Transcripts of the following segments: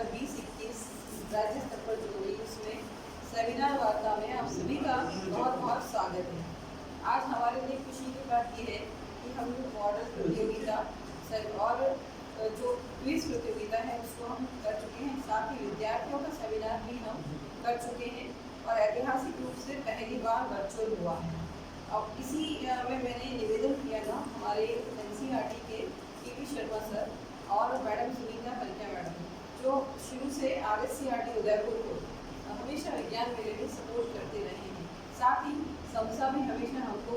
2021 राज्य स्तर पर जो हुई उसमें सेमिनार वार्ता में आप सभी का बहुत बहुत स्वागत है। आज हमारे लिए खुशी की बात यह है कि हम लोग मॉडल प्रतियोगिता और जो क्विज प्रतियोगिता है उसको हम कर चुके हैं, साथ ही विद्यार्थियों का सेमिनार भी हम कर चुके हैं और ऐतिहासिक रूप से पहली बार वर्चुअल हुआ है। अब इसी में मैंने निवेदन किया था हमारे NCERT के के शर्मा सर और मैडम सुनीता पलटा मैडम, जो शुरू से RSCRT उदयपुर को हमेशा विज्ञान मेले में सपोर्ट करते रहे हैं। साथ ही समसा भी हमेशा हमको,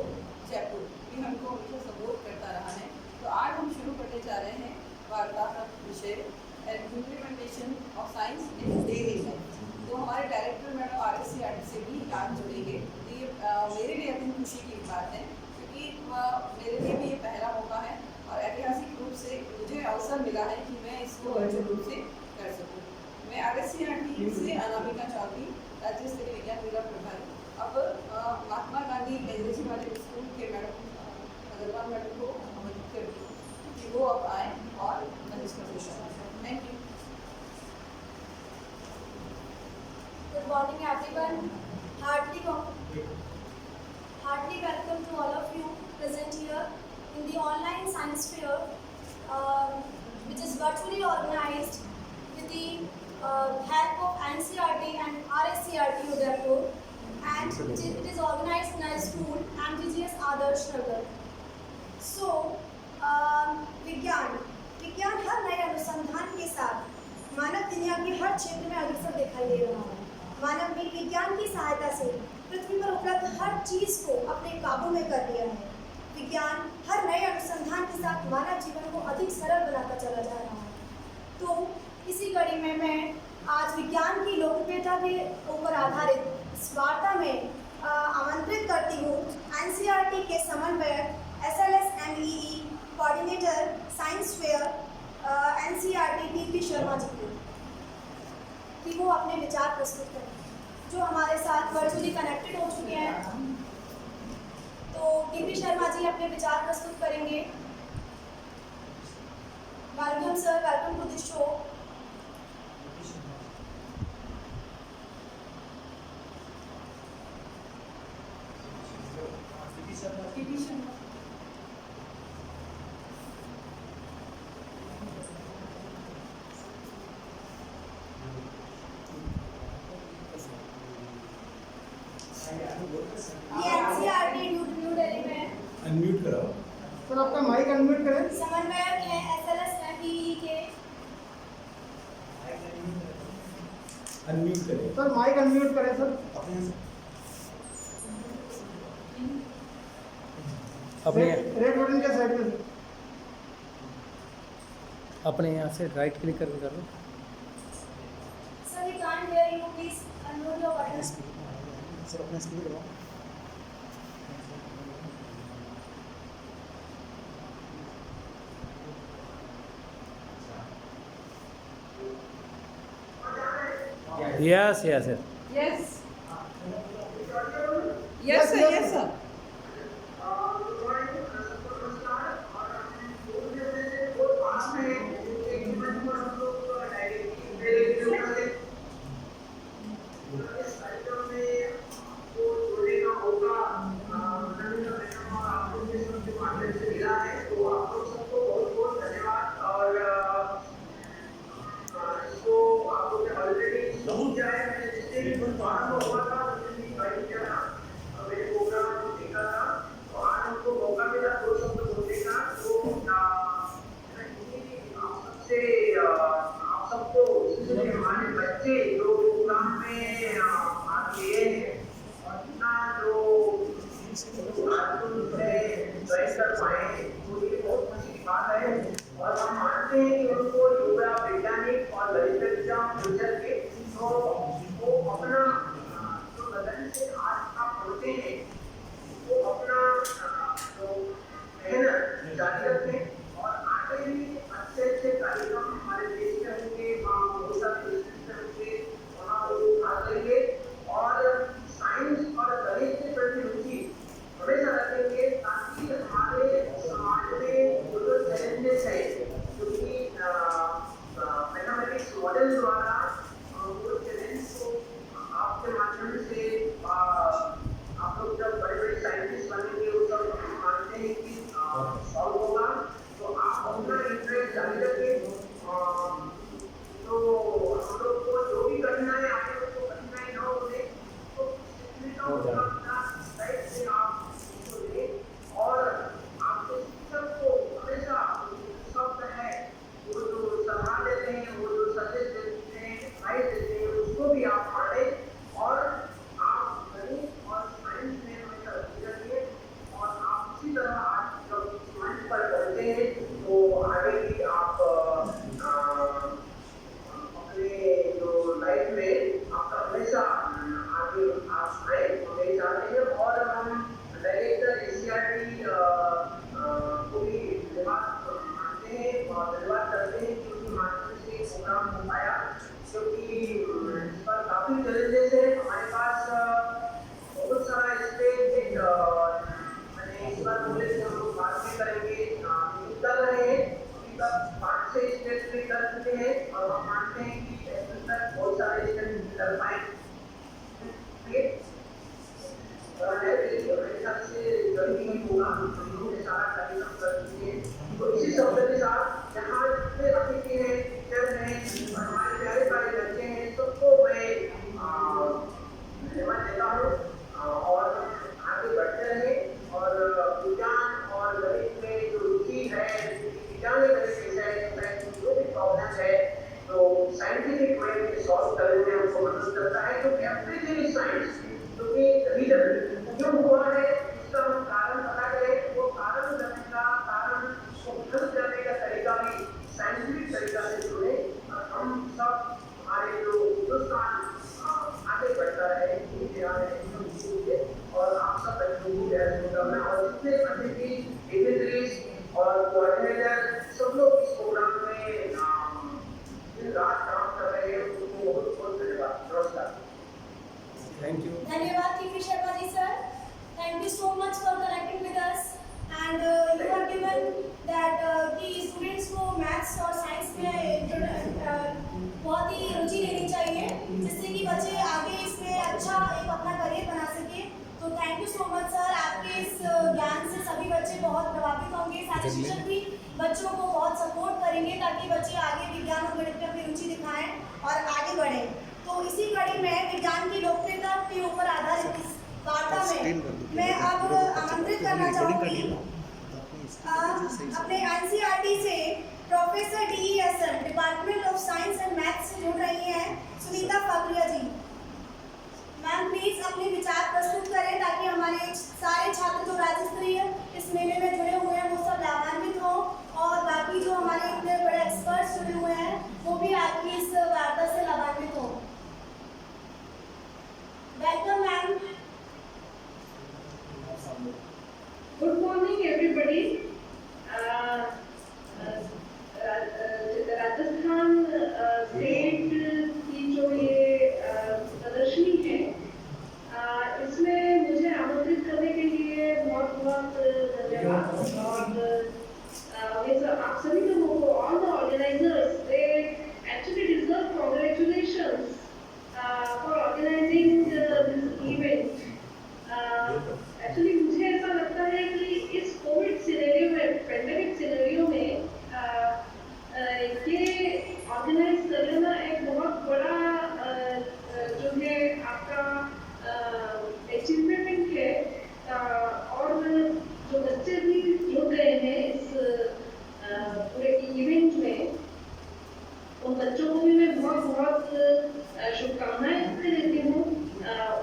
जयपुर भी हमको हमेशा सपोर्ट करता रहा है। तो आज हम शुरू करने जा रहे हैं वार्ता का विषय implementation of science in daily life. तो हमारे डायरेक्टर मैडम RSCRT से भी आज जुड़ेंगे। तो ये मेरे लिए अत्यंत खुशी की बात है, क्योंकि मेरे लिए भी ये पहला मौका है और ऐतिहासिक रूप से मुझे अवसर मिला है कि मैं इसको वर्चुअल रूप से कर सकूँ। मैं RSCRT से अनामिका चौधरी, राज्य स्तरीय विज्ञान मेला प्रभारी। अब महात्मा गांधी अंग्रेजी माध्यम स्कूल के मैडम अग्रवाल मैडम को आमंत्रित करती हूँ कि वो अब आए और इसका session. Thank you. Good morning, everyone. Heartily welcome to all of you present here in the online science fair, which is virtually organized with the help of NCERT and RSCRT Udaipur, and it is organized in a school, MGGS Adarsh Nagar. So, विज्ञान हर नए अनुसंधान के साथ मानव दुनिया के हर क्षेत्र में अग्रसर दिखाई दे रहा है। मानव ने विज्ञान की सहायता से पृथ्वी पर उपलब्ध हर चीज को अपने काबू में कर लिया है। विज्ञान हर नए अनुसंधान के साथ मानव जीवन को अधिक सरल बनाता चला जा रहा है। तो इसी कड़ी में मैं आज विज्ञान की लोकप्रियता के ऊपर आधारित इस वार्ता में आमंत्रित करती हूँ NCERT के समन्वयक SLS-MEE coordinator science fair NCERT के शर्मा जी को, कि वो अपने विचार प्रस्तुत करें, जो हमारे साथ वर्चुअली कनेक्टेड हो चुके हैं। तो के शर्मा जी अपने विचार प्रस्तुत करेंगे। Welcome sir, welcome to the show. Unmute कराओ सर, आपका माइक अनम्यूट करें। समन्वयक हैं SLS-MEE के। अनम्यूट करें सर, माइक अनम्यूट करें सर। अपने रेड बटन के साइड में अपने यहाँ से राइट क्लिक करके कर लो। Sir, we can't hear you, please unmute your button. Sir अपना स्पीकर दबाओ। Yes, yes, yes. Yes. Yes, sir. Yes, sir. और हम मानते हैं कि उनको युवा वैज्ञानिक और ललित फ्यूचर के तो वो अपना जो लगन से आज आप पढ़ते हैं वो अपना जो मेहनत जारी रखें और आगे भी अच्छे अच्छे कार्यक्रम हमारे देश के होंगे, बहुत सारे देश होंगे, वहाँ वो भाग लेंगे और साइंस और गणित के प्रति रुचि हमेशा रखेंगे, ताकि हमारे समाज में जो चैलेंजेस है, क्योंकि मैथमेटिक्स मॉडल द्वारा सीरियसली कर चुके हैं और हम मानते हैं कि ऐसे तक बहुत सारे स्टूडेंट कर पाएंगे। मेरे ख्याल से जल्दी ही होगा, हम लोग ये सारा कार्यक्रम कर चुके हैं। तो इसी शब्द के साथ यहाँ जितने अतिथि हैं, टीचर हैं और हमारे प्यारे प्यारे बच्चे हैं, सबको मैं धन्यवाद देता हूँ और आगे बढ़ते रहें और विज्ञान और गणित में जो रुचि है, विज्ञान में गणित विषय में जो भी प्रॉब्लम है तो साइंटिफिक वे में सॉल्व करने में हमको मदद करता है। तो एवरीथिंग इज साइंस, क्योंकि रीजन क्यों हुआ है इसका हम कारण पता करें, वो कारण करने का कारण उसको हल करने का तरीका भी साइंटिफिक तरीका से जुड़े और हम सब हमारे जो हिंदुस्तान आगे बढ़ता है और आप सब बच्चों को और जितने अतिथि डिग्रीज और कोऑर्डिनेटर सब लोग इस प्रोग्राम में दिन रात काम कर रहे हैं, उनको बहुत बहुत धन्यवाद। नमस्कार। Thank you. धन्यवाद TP Sharma ji sir. Thank you so much for connecting with us and you have given that कि स्टूडेंट्स को मैथ्स और साइंस में बहुत ही रुचि लेनी चाहिए जिससे कि बच्चे आगे इसमें अच्छा एक अपना करियर बना सके। तो thank you so much sir, आपके इस ज्ञान से सभी बच्चे बहुत प्रभावित होंगे, सारे शिक्षक भी बच्चों को बहुत सपोर्ट करेंगे ताकि बच्चे आगे विज्ञान और गणित में अपनी रुचि दिखाएं और आगे बढ़ें। तो इसी कड़ी में विज्ञान की लोकप्रियता के ऊपर आधारित इस वार्ता में मैं अब आमंत्रित करना चाहूँगी अपने एनसीईआरटी से professor DESN department of science and maths से जुड़ रही हैं सुनीता फाकरिया जी। मैम प्लीज अपने विचार प्रस्तुत करें ताकि हमारे सारे छात्र जो राज्य स्तरीय इस मेले में जुड़े हुए हैं वो सब लाभान्वित हों और बाकी जो हमारे इतने बड़े एक्सपर्ट्स जुड़े हुए हैं वो भी आपकी इस वार्ता से लाभान्वित हों। Welcome ma'am. Good morning, everybody. Rajasthan state की जो ये प्रदर्शनी है इसमें मुझे आमंत्रित करने के लिए बहुत बहुत धन्यवाद और आप सभी लोगों को all the organizers they actually deserve congratulations for organizing this event. Actually मुझे ऐसा लगता है कि इस कोविड सिनेरियो में, पेंडेमिक सिनेरियो में ये ऑर्गेनाइज कर लेना एक बहुत बड़ा जो है आपका अचीवमेंट है और जो बच्चे भी जुड़ गए हैं इस पूरे इवेंट में उन बच्चों को भी मैं बहुत बहुत शुभकामनाएं देती हूँ,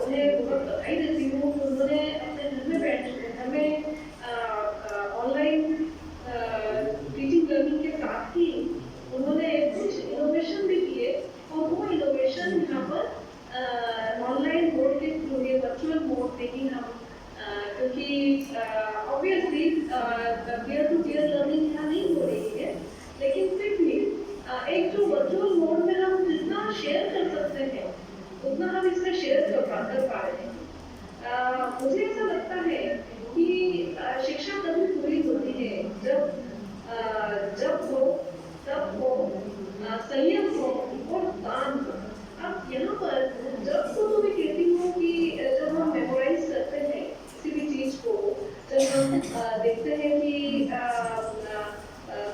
उन्हें बहुत बधाई देती हूँ। उन्होंने अपने घर में बैठ घर में ऑनलाइन टीचिंग लर्निंग के साथ ही उन्होंने कुछ इनोवेशन भी किए और वो इनोवेशन यहाँ पर ऑनलाइन मोड के थ्रू ये वर्चुअल मोड देखिए हम क्योंकि obviously peer to peer learning यहाँ नहीं हो रही है, लेकिन फिर भी एक जो वर्चुअल मोड में हम जितना शेयर कर सकते हैं उतना हम इसमें शेयर कर पा रहे हैं। मुझे ऐसा लगता है कि शिक्षा तभी पूरी होती है जब हो तब हो संयम हो और दान हो। अब यहाँ पर जब तो मैं कहती हूँ कि जब हम मेमोराइज करते हैं किसी भी चीज को, जब हम देखते हैं कि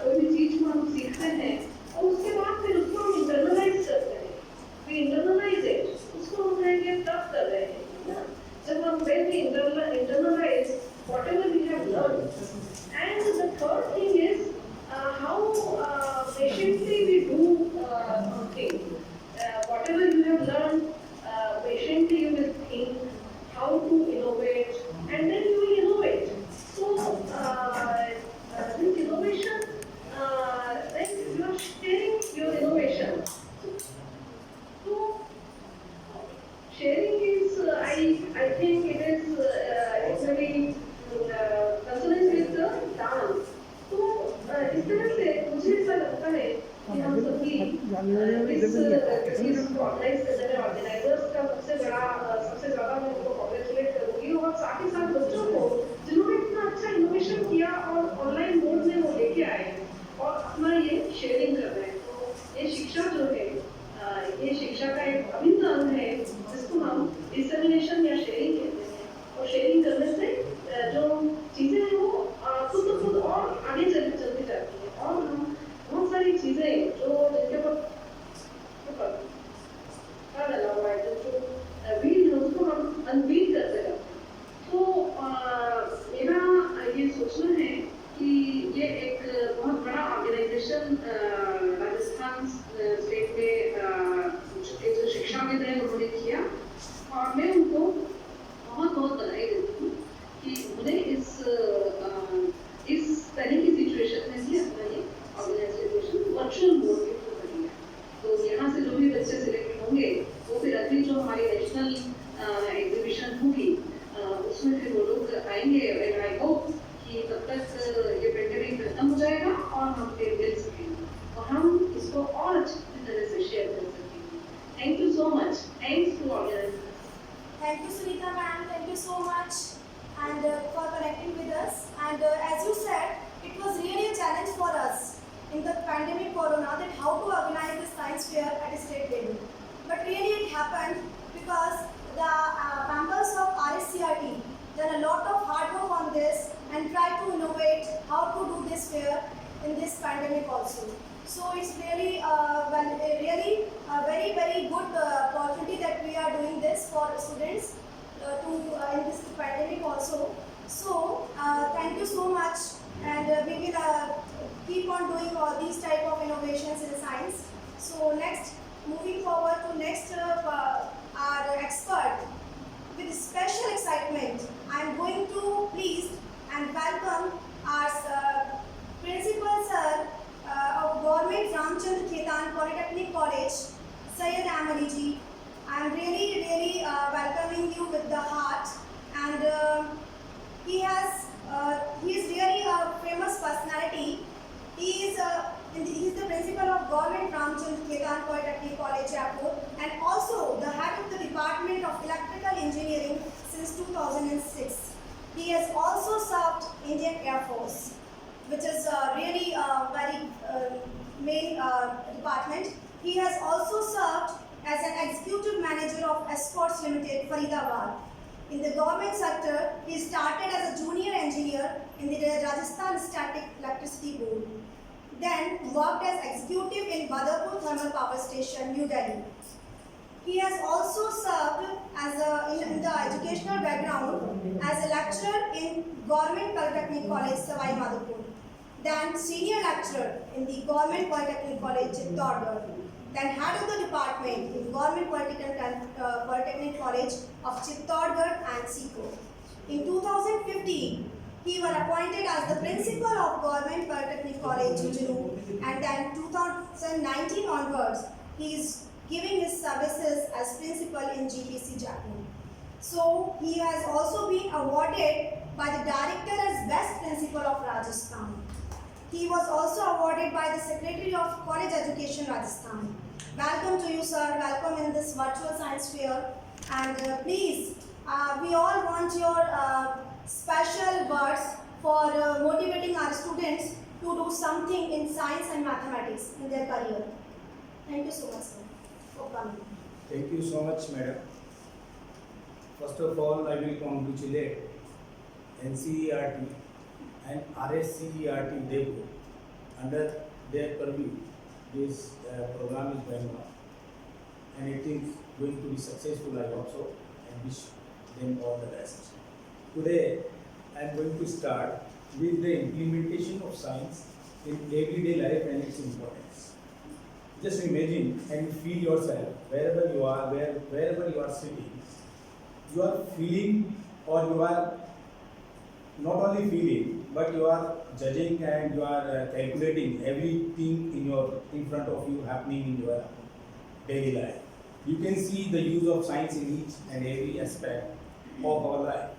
कोई भी चीज को हम सीखते हैं और उसके बाद फिर उसको हम इंटरनलाइज करते हैं, we internalize it, उसको हम कहेंगे तब कर रहे हैं ना, जब हम when we internalize whatever we have learned. And the third thing is how patiently we do something. Whatever you have learned, patiently you will think how to innovate, and then you will innovate. So this innovation, then you are sharing your innovation. So sharing is, I think it is actually consonant with the dance. तो इस तरह से मुझे ऐसा लगता है कि हम सभी इस ऑर्गेनाइज करने में ऑर्गेनाइजर्स का सबसे ज़्यादा मैं उनको कॉन्ग्रेचुलेट करूँगी और साथ ही साथ बच्चों को जिन्होंने इतना अच्छा इनोवेशन किया और ऑनलाइन मोड में वो लेके आए और अपना ये शेयरिंग कर रहे हैं। Thank you, Sunita ma'am. Thank you so much and for connecting with us. And as you said, it was really a challenge for us in the pandemic corona that how to organize the science fair at a state level. But really it happened because the members of RSCRT done a lot of hard work on this and try to innovate how to do this fair in this pandemic also. So it's really, really a very, very good opportunity that we are doing this for students in this pandemic also. So thank you so much, and we will keep on doing all these type of innovations in science. So next, moving forward to next our expert. With special excitement, I am going to please and welcome our principal sir of Government Ramchandra Khetan Polytechnic College, Syed Amali ji. I am really, really welcoming you with the heart, and he is really a famous personality. He is the principal of Government Ramchandra Khetan Polytechnic College, Jaipur, and also the head of the Department of Electrical Engineering since 2006. He has also served Indian Air Force, which is really a very main department. He has also served as an executive manager of Escorts Limited, Faridabad. In the government sector, he started as a junior engineer in the Rajasthan Static Electricity Board. Then worked as executive in Badapur Thermal Power Station, New Delhi. He has also served as in the educational background as a lecturer in Government Polytechnic College, Savai Madhopur. Then senior lecturer in the Government Polytechnic College, Chittorgarh. Then head of the department in Government Polytechnic College of Chittorgarh and Siko. In 2015, he was appointed as the principal of Government Polytechnic College, Jujuru, and then 2019 onwards, he is giving his services as principal in GPC Jaipur. So he has also been awarded by the director as best principal of Rajasthan. He was also awarded by the Secretary of College Education Rajasthan. Welcome to you, sir. Welcome in this virtual science fair. And please, we all want your special words for motivating our students to do something in science and mathematics in their career. Thank you so much, sir, for coming. Thank you so much, madam. First of all, I will congratulate NCERT and RSCERT Devo. Under their purview, this program is going on, and it is going to be successful, I hope so, and wish them all the best. Today, I am going to start with the implementation of science in everyday life and its importance. Just imagine and feel yourself wherever you are, wherever you are sitting. You are feeling, or you are not only feeling, but you are judging and you are calculating everything in front of you happening in your daily life. You can see the use of science in each and every aspect of our life.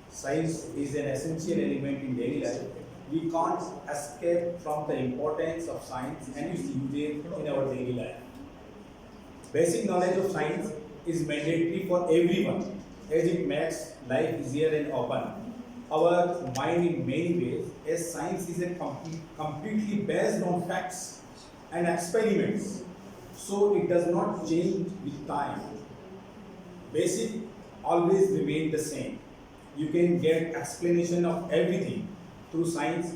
Science is an essential element in daily life. We can't escape from the importance of science and its usage in our daily life. Basic knowledge of science is mandatory for everyone, as it makes life easier and open our mind in many ways, as science is a completely based on facts and experiments, so it does not change with time. Basic always remain the same. You can get explanation of everything through science,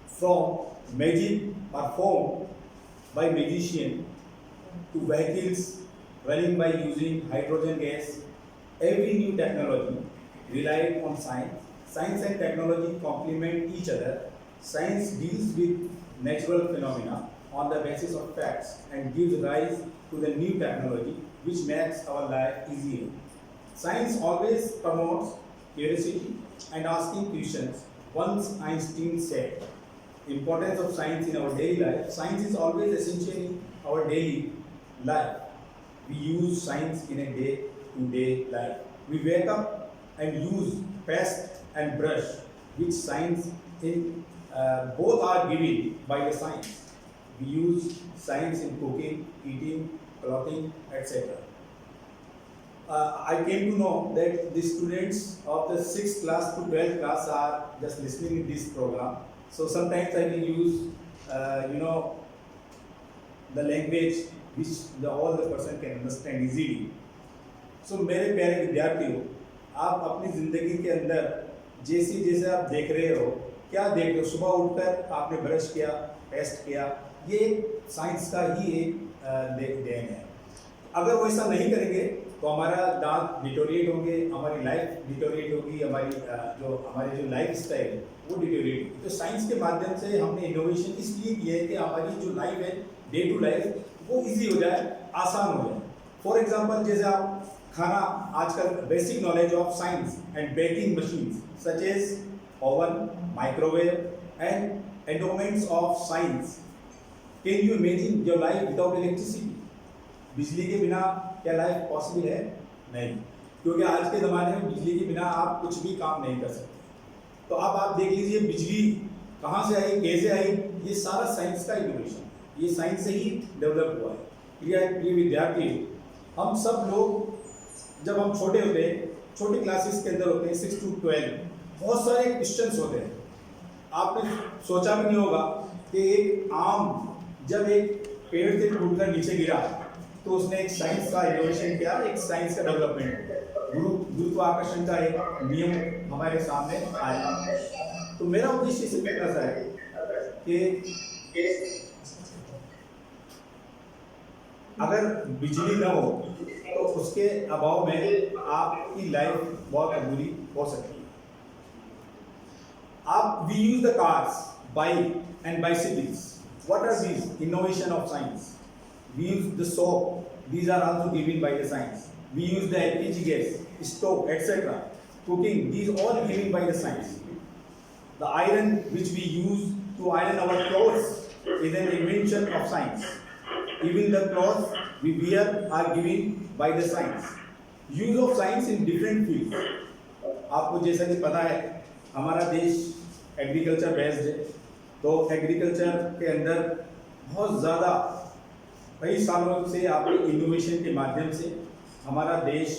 from magic performed by magician to vehicles running by using hydrogen gas. Every new technology relied on science. Science and technology complement each other. Science deals with natural phenomena on the basis of facts and gives rise to the new technology which makes our life easier. Science always promotes curiosity and asking questions. Once Einstein said, importance of science in our daily life. Science is always essential in our daily life. We use science in a day-to-day life. We wake up and use paste and brush, which science in both are given by the science. We use science in cooking, eating, clothing, etc. I came to know that the students of the 6th class to 12th class are just listening in this program. So sometimes I will use, the language which all the person can understand easily. So मेरे प्यारे विद्यार्थियों, आप अपनी ज़िंदगी के अंदर जैसे आप देख रहे हो, क्या देख रहे हो? सुबह उठकर आपने ब्रश किया, टेस्ट किया, ये एक साइंस का ही एक देन है। अगर वो ऐसा नहीं करेंगे तो हमारा दांत डिटोरिएट होंगे, हमारी लाइफ डिटोरिएट होगी, हमारी जो लाइफ स्टाइल वो डिटोरिएट होगी। तो साइंस के माध्यम से हमने इनोवेशन इसलिए की है कि हमारी जो लाइफ है डे टू लाइफ वो इजी हो जाए, आसान हो जाए। फॉर एग्जांपल, जैसे आप खाना आजकल basic knowledge of science and baking machines such as oven, microwave and endowments of science. Can you imagine your life without electricity? बिजली के बिना क्या लाइफ पॉसिबल है? नहीं, क्योंकि आज के ज़माने में बिजली के बिना आप कुछ भी काम नहीं कर सकते। तो अब आप देख लीजिए बिजली कहाँ से आई, कैसे आई, ये सारा साइंस का इनोवेशन है, ये साइंस से ही डेवलप हुआ है। प्रिय विद्यार्थी, हम सब लोग जब हम छोटे होते हैं, छोटी क्लासेस के अंदर होते हैं 6 to 12, बहुत सारे क्वेश्चंस होते हैं। आपने सोचा भी नहीं होगा कि एक आम जब एक पेड़ से टूटकर नीचे गिरा तो उसने एक साइंस का इनोवेशन किया, एक साइंस का डेवलपमेंट, गुरुत्वाकर्षण का एक नियम हमारे सामने आया। तो मेरा उद्देश्य इस कहना सा है कि अगर बिजली न हो तो उसके अभाव में आपकी लाइफ बहुत अधूरी हो सकती है। We use the cars, bike and bicycles. What are these? Innovation of science. We use the soap. These are also given by the science. We use the LPG gas, stove, etc. Cooking. These all given by the science. The iron which we use to iron our clothes is an invention of science. Even the clothes we wear are given by the science. Use of science in different fields. आपको जैसा कि पता है हमारा देश agriculture based है, तो agriculture के अंदर बहुत ज़्यादा कई सालों से आपके इनोवेशन के माध्यम से हमारा देश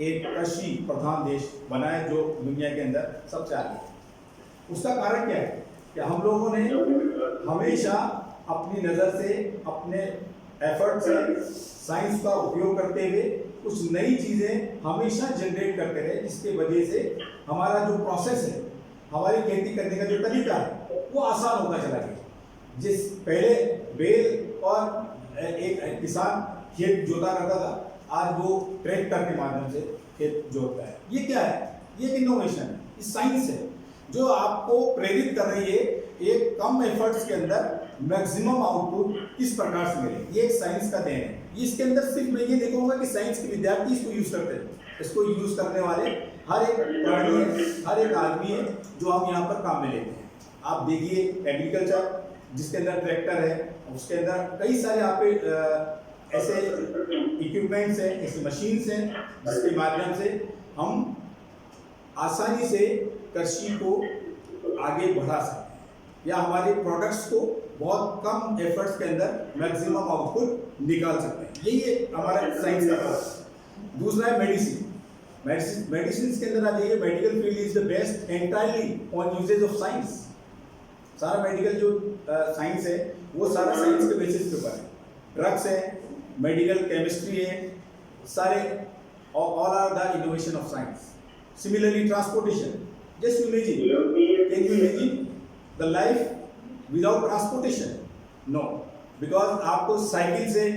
एक कृषि प्रधान देश बना है जो दुनिया के अंदर सबसे आगे है। उसका कारण क्या है कि हम लोगों ने हमेशा अपनी नज़र से, अपने एफर्ट से साइंस का उपयोग करते हुए कुछ नई चीज़ें हमेशा जनरेट करते रहे, जिसके वजह से हमारा जो प्रोसेस है, हमारी खेती करने का जो तरीका है वो आसान होता चला गया। जिस पहले बैल और एक किसान खेत जोता करता था, आज वो ट्रैक्टर के माध्यम से खेत जोतता है। ये क्या है? ये इनोवेशन है, ये साइंस है जो आपको प्रेरित कर रही है एक कम एफर्ट्स के अंदर मैक्सिमम आउटपुट किस प्रकार से मिले। ये एक साइंस का देन है। इसके अंदर सिर्फ मैं ये देखूंगा कि साइंस के विद्यार्थी इसको यूज करते हैं, इसको यूज करने वाले हर एक प्राणी है, हर एक आदमी है जो हम यहाँ पर काम में लेते हैं। आप देखिए एग्रीकल्चर जिसके अंदर ट्रैक्टर है, उसके अंदर कई सारे आपके ऐसे इक्विपमेंट्स हैं, ऐसी मशीन्स हैं जिसके माध्यम से हम आसानी से कृषि को आगे बढ़ा सकते हैं या हमारे प्रोडक्ट्स को बहुत कम एफर्ट्स के अंदर मैक्सिमम आउटपुट निकाल सकते हैं। यही हमारा साइंस का है। दूसरा है मेडिसिन। मेडिसिन के अंदर आ जाइए, medical field is the best entirely on usages of science. सारा मेडिकल जो साइंस है वो सारा साइंस के बेसिस के ऊपर है। ड्रग्स है, मेडिकल केमिस्ट्री है, सारे all are the innovation of science. Similarly transportation, just imagine, can you imagine the life without transportation? No, because आपको साइकिल से,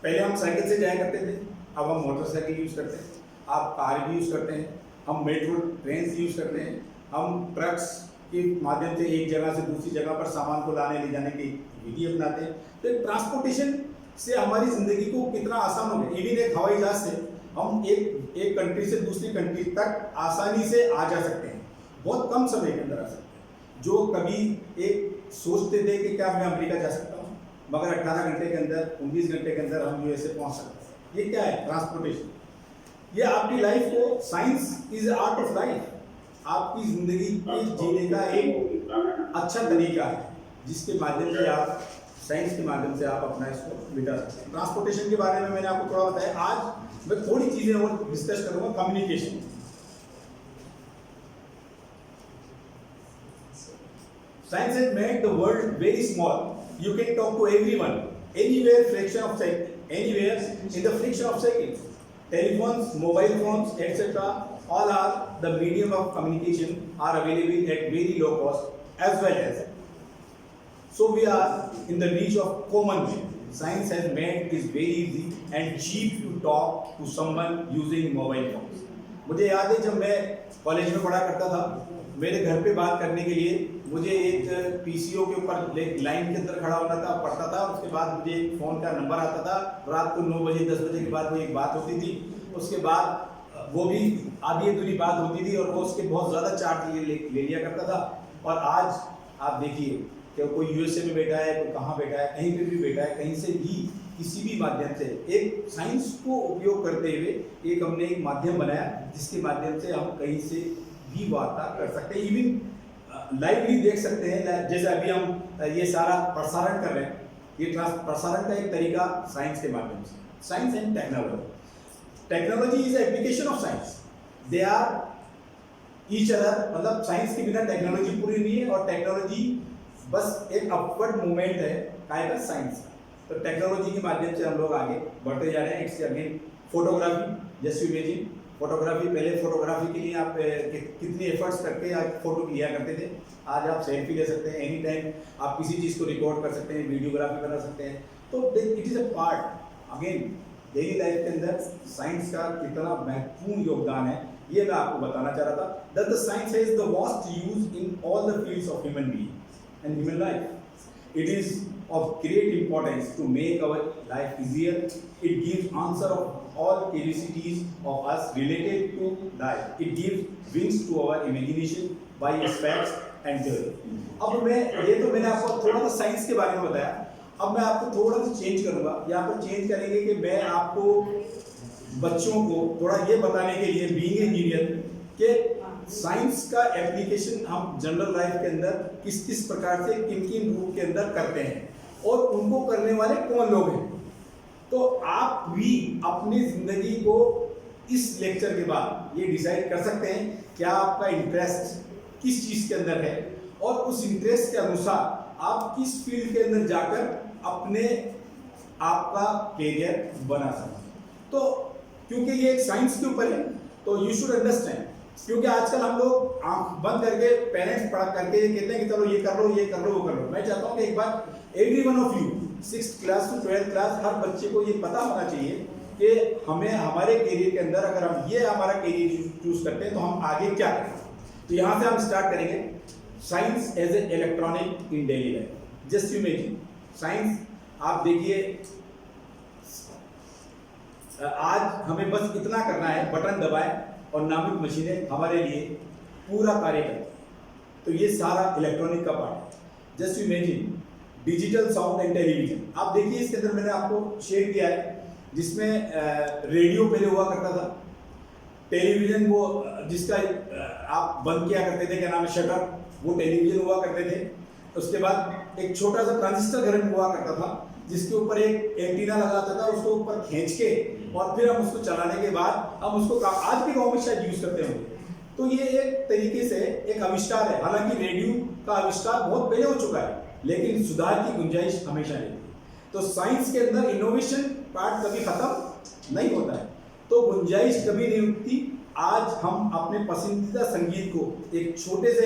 पहले हम साइकिल से जाया करते थे, अब हम मोटरसाइकिल यूज करते हैं, आप कार भी यूज करते हैं, हम मेट्रो ट्रेन यूज करते हैं, हम ट्रक्स के माध्यम से एक जगह से दूसरी जगह पर सामान को लाने ले जाने की विधि अपनाते हैं। तो ट्रांसपोर्टेशन से हमारी ज़िंदगी को कितना आसान हो गया। इवन एक हवाई जहाज से हम एक कंट्री से दूसरी कंट्री तक आसानी से आ जा सकते हैं, बहुत कम समय के अंदर आ सकते हैं। जो कभी एक सोचते थे कि क्या मैं अमेरिका जा सकता हूँ, मगर 18 घंटे के अंदर, 19 घंटे के अंदर हम USA पहुँच सकते हैं। ये क्या है? ट्रांसपोर्टेशन। ये आपकी लाइफ को, science is art of life, आपकी ज़िंदगी के जीने का एक अच्छा तरीका है जिसके माध्यम से आप साइंस के माध्यम से आप अपना इसको मिटा सकते हैं। ट्रांसपोर्टेशन के बारे में मैंने आपको थोड़ा बताया। आज मैं थोड़ी चीज़ें और डिस्कस करूँगा। Communication, science has made the world very small. You can talk to everyone, anywhere, anywhere in the fraction of seconds. Telephones, mobile phones, etc. all are the medium of communication are available at very low cost as well as. So we are in the reach of common man. Science has made it very easy and cheap to talk to someone using mobile phones. मुझे याद है जब मैं college में पढ़ा करता था, मेरे घर पे बात करने के लिए मुझे एक पीसीओ के ऊपर लाइन के अंदर खड़ा होना था, पढ़ता था। उसके बाद मुझे एक फ़ोन का नंबर आता था, रात को 9 बजे 10 बजे के बाद वो एक बात होती थी। उसके बाद वो भी आधी अधूरी बात होती थी और वो उसके बहुत ज़्यादा चार्ज ले लिया करता था। और आज आप देखिए कि कोई यूएसए में बैठा है, कोई कहाँ बैठा है, कहीं पे भी बैठा है, कहीं से भी किसी भी माध्यम से एक साइंस को उपयोग करते हुए एक हमने एक माध्यम बनाया जिसके माध्यम से हम कहीं से भी वार्ता कर सकते हैं, इवन लाइव भी देख सकते हैं। जैसे अभी हम ये सारा प्रसारण कर रहे हैं, ये प्रसारण का एक तरीका साइंस के माध्यम से। Science and technology is application of science, they are each other. मतलब साइंस के बिना टेक्नोलॉजी पूरी नहीं है और टेक्नोलॉजी बस एक अपवर्ड मूवमेंट है काय का साइंस का। तो टेक्नोलॉजी के माध्यम से हम लोग आगे बढ़ते जा रहे हैं। It's again photography, just imagine photography. पहले फोटोग्राफी के लिए आप कितनी एफर्ट्स करके आप फोटो लिया करते थे, आज आप सेल्फी ले सकते हैं, एनी टाइम आप किसी चीज़ को रिकॉर्ड कर सकते हैं, वीडियोग्राफी बना सकते हैं। तो it is a part again daily life के अंदर साइंस का कितना महत्वपूर्ण योगदान है ये मैं आपको बताना चाह रहा था। That the science has the vast use in all the fields of human being and human life. It is of great importance to make our life easier. It gives answer of all curiosities of us related to life. It gives wings to our imagination by aspects and theory. अब ये तो मैंने आपको थोड़ा सा science के बारे में बताया। अब मैं आपको थोड़ा सा चेंज करूँगा। यहाँ पर चेंज करेंगे कि मैं आपको बच्चों को थोड़ा ये बताने के लिए बीइंग इंजीनियर के साइंस का एप्लीकेशन हम जनरल लाइफ के अंदर किस किस प्रकार से किन किन रूप के अंदर करते हैं और उनको करने वाले कौन लोग हैं। तो आप भी अपनी जिंदगी को इस लेक्चर के बाद ये डिसाइड कर सकते हैं क्या आपका इंटरेस्ट किस चीज़ के अंदर है और उस इंटरेस्ट के अनुसार आप किस फील्ड के अंदर जाकर अपने आपका कैरियर बना सकते। तो क्योंकि ये एक साइंस के ऊपर है तो यू शुड अंडरस्टैंड। क्योंकि आजकल हम लोग आंख बंद करके पेरेंट्स पढ़ा करके कहते हैं कि चलो ये कर लो ये कर लो वो कर लो। मैं चाहता हूँ कि एक बार every one of you 6th class to 12th class हर बच्चे को ये पता होना चाहिए कि हमें हमारे कैरियर के अंदर अगर हम ये हमारा कैरियर चूज करते हैं तो हम आगे क्या करें। तो यहाँ से हम स्टार्ट करेंगे science as a electronic in daily life. Just imagine science आप देखिए आज हमें बस इतना करना है, बटन दबाएं और नामिक मशीनें हमारे लिए पूरा कार्य करती हैं। तो ये सारा इलेक्ट्रॉनिक का पार्ट है। Just imagine digital sound and television. आप देखिए इसके अंदर मैंने आपको शेयर किया है जिसमें रेडियो पहले हुआ करता था, टेलीविजन वो जिसका आप बंद किया करते थे, क्या नाम है, शटर, वो टेलीविजन हुआ करते थे। उसके बाद एक छोटा सा ट्रांजिस्टर घर में हुआ करता था जिसके ऊपर एक एंटीना लगाता था, उसको ऊपर खींच के और फिर हम उसको चलाने के बाद हम उसको आज भी गाँव में शायद यूज करते होंगे। तो ये एक तरीके से एक आविष्कार है। हालांकि रेडियो का आविष्कार बहुत पहले हो चुका है लेकिन सुधार की गुंजाइश हमेशा रहती है। तो साइंस के अंदर इनोवेशन पार्ट कभी खत्म नहीं होता है, तो गुंजाइश कभी नहीं रुकती। आज हम अपने पसंदीदा संगीत को एक छोटे से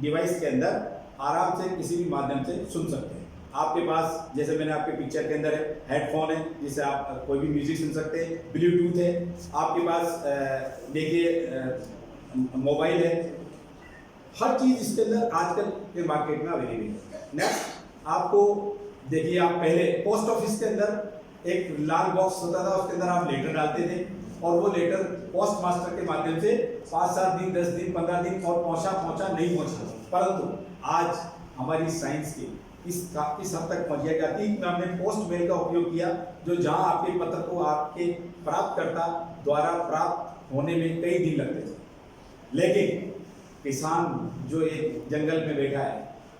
डिवाइस के अंदर आराम से किसी भी माध्यम से सुन सकते हैं। आपके पास जैसे मैंने आपके पिक्चर के अंदर है हेडफोन है जिससे आप कोई भी म्यूजिक सुन सकते हैं, ब्लूटूथ है आपके पास, देखिए मोबाइल है, हर चीज़ इसके अंदर आजकल के मार्केट में अवेलेबल है। नेक्स्ट आपको देखिए, आप पहले पोस्ट ऑफिस के अंदर एक लाल बॉक्स होता था, उसके अंदर आप लेटर डालते थे और वो लेटर पोस्ट मास्टर के माध्यम से 5-7 दिन 10 दिन 15 दिन और पहुंचा नहीं पहुंचा। परंतु आज हमारी साइंस के इस हद तक पहुंच गया कि हमने पोस्ट मेल का उपयोग किया जो जहां आपके पत्र को आपके प्राप्तकर्ता द्वारा प्राप्त होने में कई दिन लगते थे। लेकिन किसान जो एक जंगल में बैठा है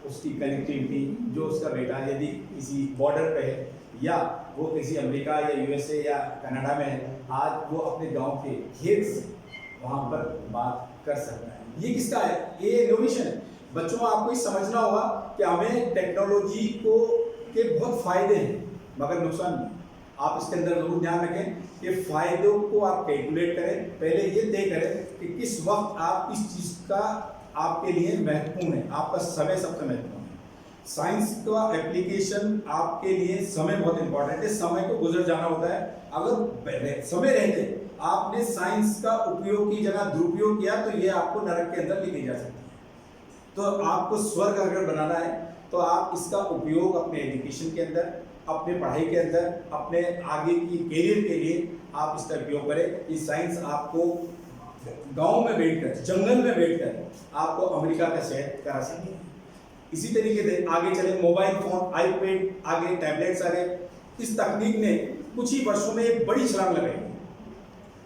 उसकी कनेक्टिविटी, जो उसका बेटा यदि किसी बॉर्डर पे है या वो किसी अमेरिका या यूएसए या कनाडा में है, आज वो अपने गांव के खेत से वहाँ पर बात कर सकता है। ये किसका है? ये इनोवेशन है। बच्चों, आपको ये समझना होगा कि हमें टेक्नोलॉजी को के बहुत फायदे हैं मगर नुकसान भी। आप इसके अंदर जरूर ध्यान रखें कि फायदों को आप कैलकुलेट करें, पहले ये तय करें कि किस वक्त आप इस चीज़ का आपके लिए महत्वपूर्ण है। आपका समय सबसे महत्वपूर्ण है। साइंस का एप्लीकेशन आपके लिए समय बहुत इंपॉर्टेंट है। समय को गुजर जाना होता है। अगर समय रहते आपने साइंस का उपयोग की जगह दुरुपयोग किया तो ये आपको नरक के अंदर लेके जा सकती है। तो आपको स्वर्ग अगर बनाना है तो आप इसका उपयोग अपने एजुकेशन के अंदर, अपने पढ़ाई के अंदर, अपने आगे की कैरियर के लिए आप इसका उपयोग करें। ये साइंस आपको गांव में बैठकर, जंगल में बैठकर आपको अमेरिका का शहर करा सकती है। इसी तरीके से आगे चले, मोबाइल फोन, आईपैड आगे, टैबलेट्स आ गए। इस तकनीक ने कुछ ही वर्षों में एक बड़ी छलांग लगाई।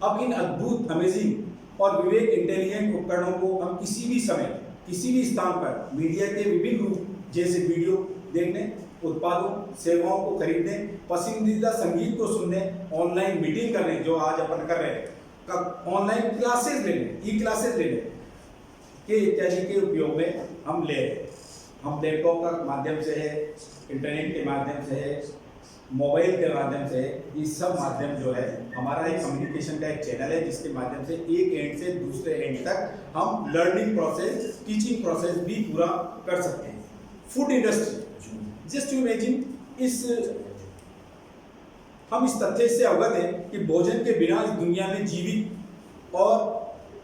अब इन अद्भुत, अमेजिंग और विवेक इंटेलिजेंट उपकरणों को हम किसी भी समय, किसी भी स्थान पर मीडिया के विभिन्न रूप जैसे वीडियो देखने, उत्पादों सेवाओं को खरीदने, पसंदीदा संगीत को सुनने, ऑनलाइन मीटिंग करने, जो आज अपन कर रहे हैं, ऑनलाइन क्लासेस लेने, ई क्लासेस लेने के इत्यादि के उपयोग में हम ले रहे हैं। हम लैपटॉप का माध्यम से है, इंटरनेट के माध्यम से है, मोबाइल के माध्यम से, ये सब माध्यम जो है हमारा एक कम्युनिकेशन का एक चैनल है जिसके माध्यम से एक एंड से दूसरे एंड तक हम लर्निंग प्रोसेस, टीचिंग प्रोसेस भी पूरा कर सकते हैं। Food industry, just to imagine, हम इस तथ्य से अवगत हैं कि भोजन के बिना इस दुनिया में जीवित और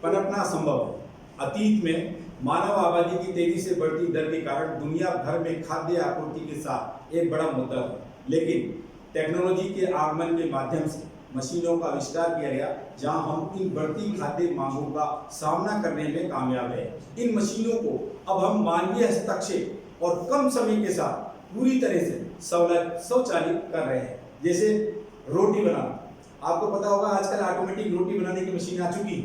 पनपना असंभव है। अतीत में मानव आबादी की तेजी से बढ़ती दर के कारण दुनिया भर में खाद्य आपूर्ति के साथ एक बड़ा मुद्दा है, लेकिन टेक्नोलॉजी के आगमन के माध्यम से मशीनों का आविष्कार किया गया जहां हम इन बढ़ती खाद्य मांगों का सामना करने में कामयाब है। इन मशीनों को अब हम मानवीय हस्तक्षेप और कम समय के साथ पूरी तरह से स्वचालित कर रहे हैं। जैसे रोटी बनाना, आपको पता होगा आजकल ऑटोमेटिक रोटी बनाने की मशीन आ चुकी है,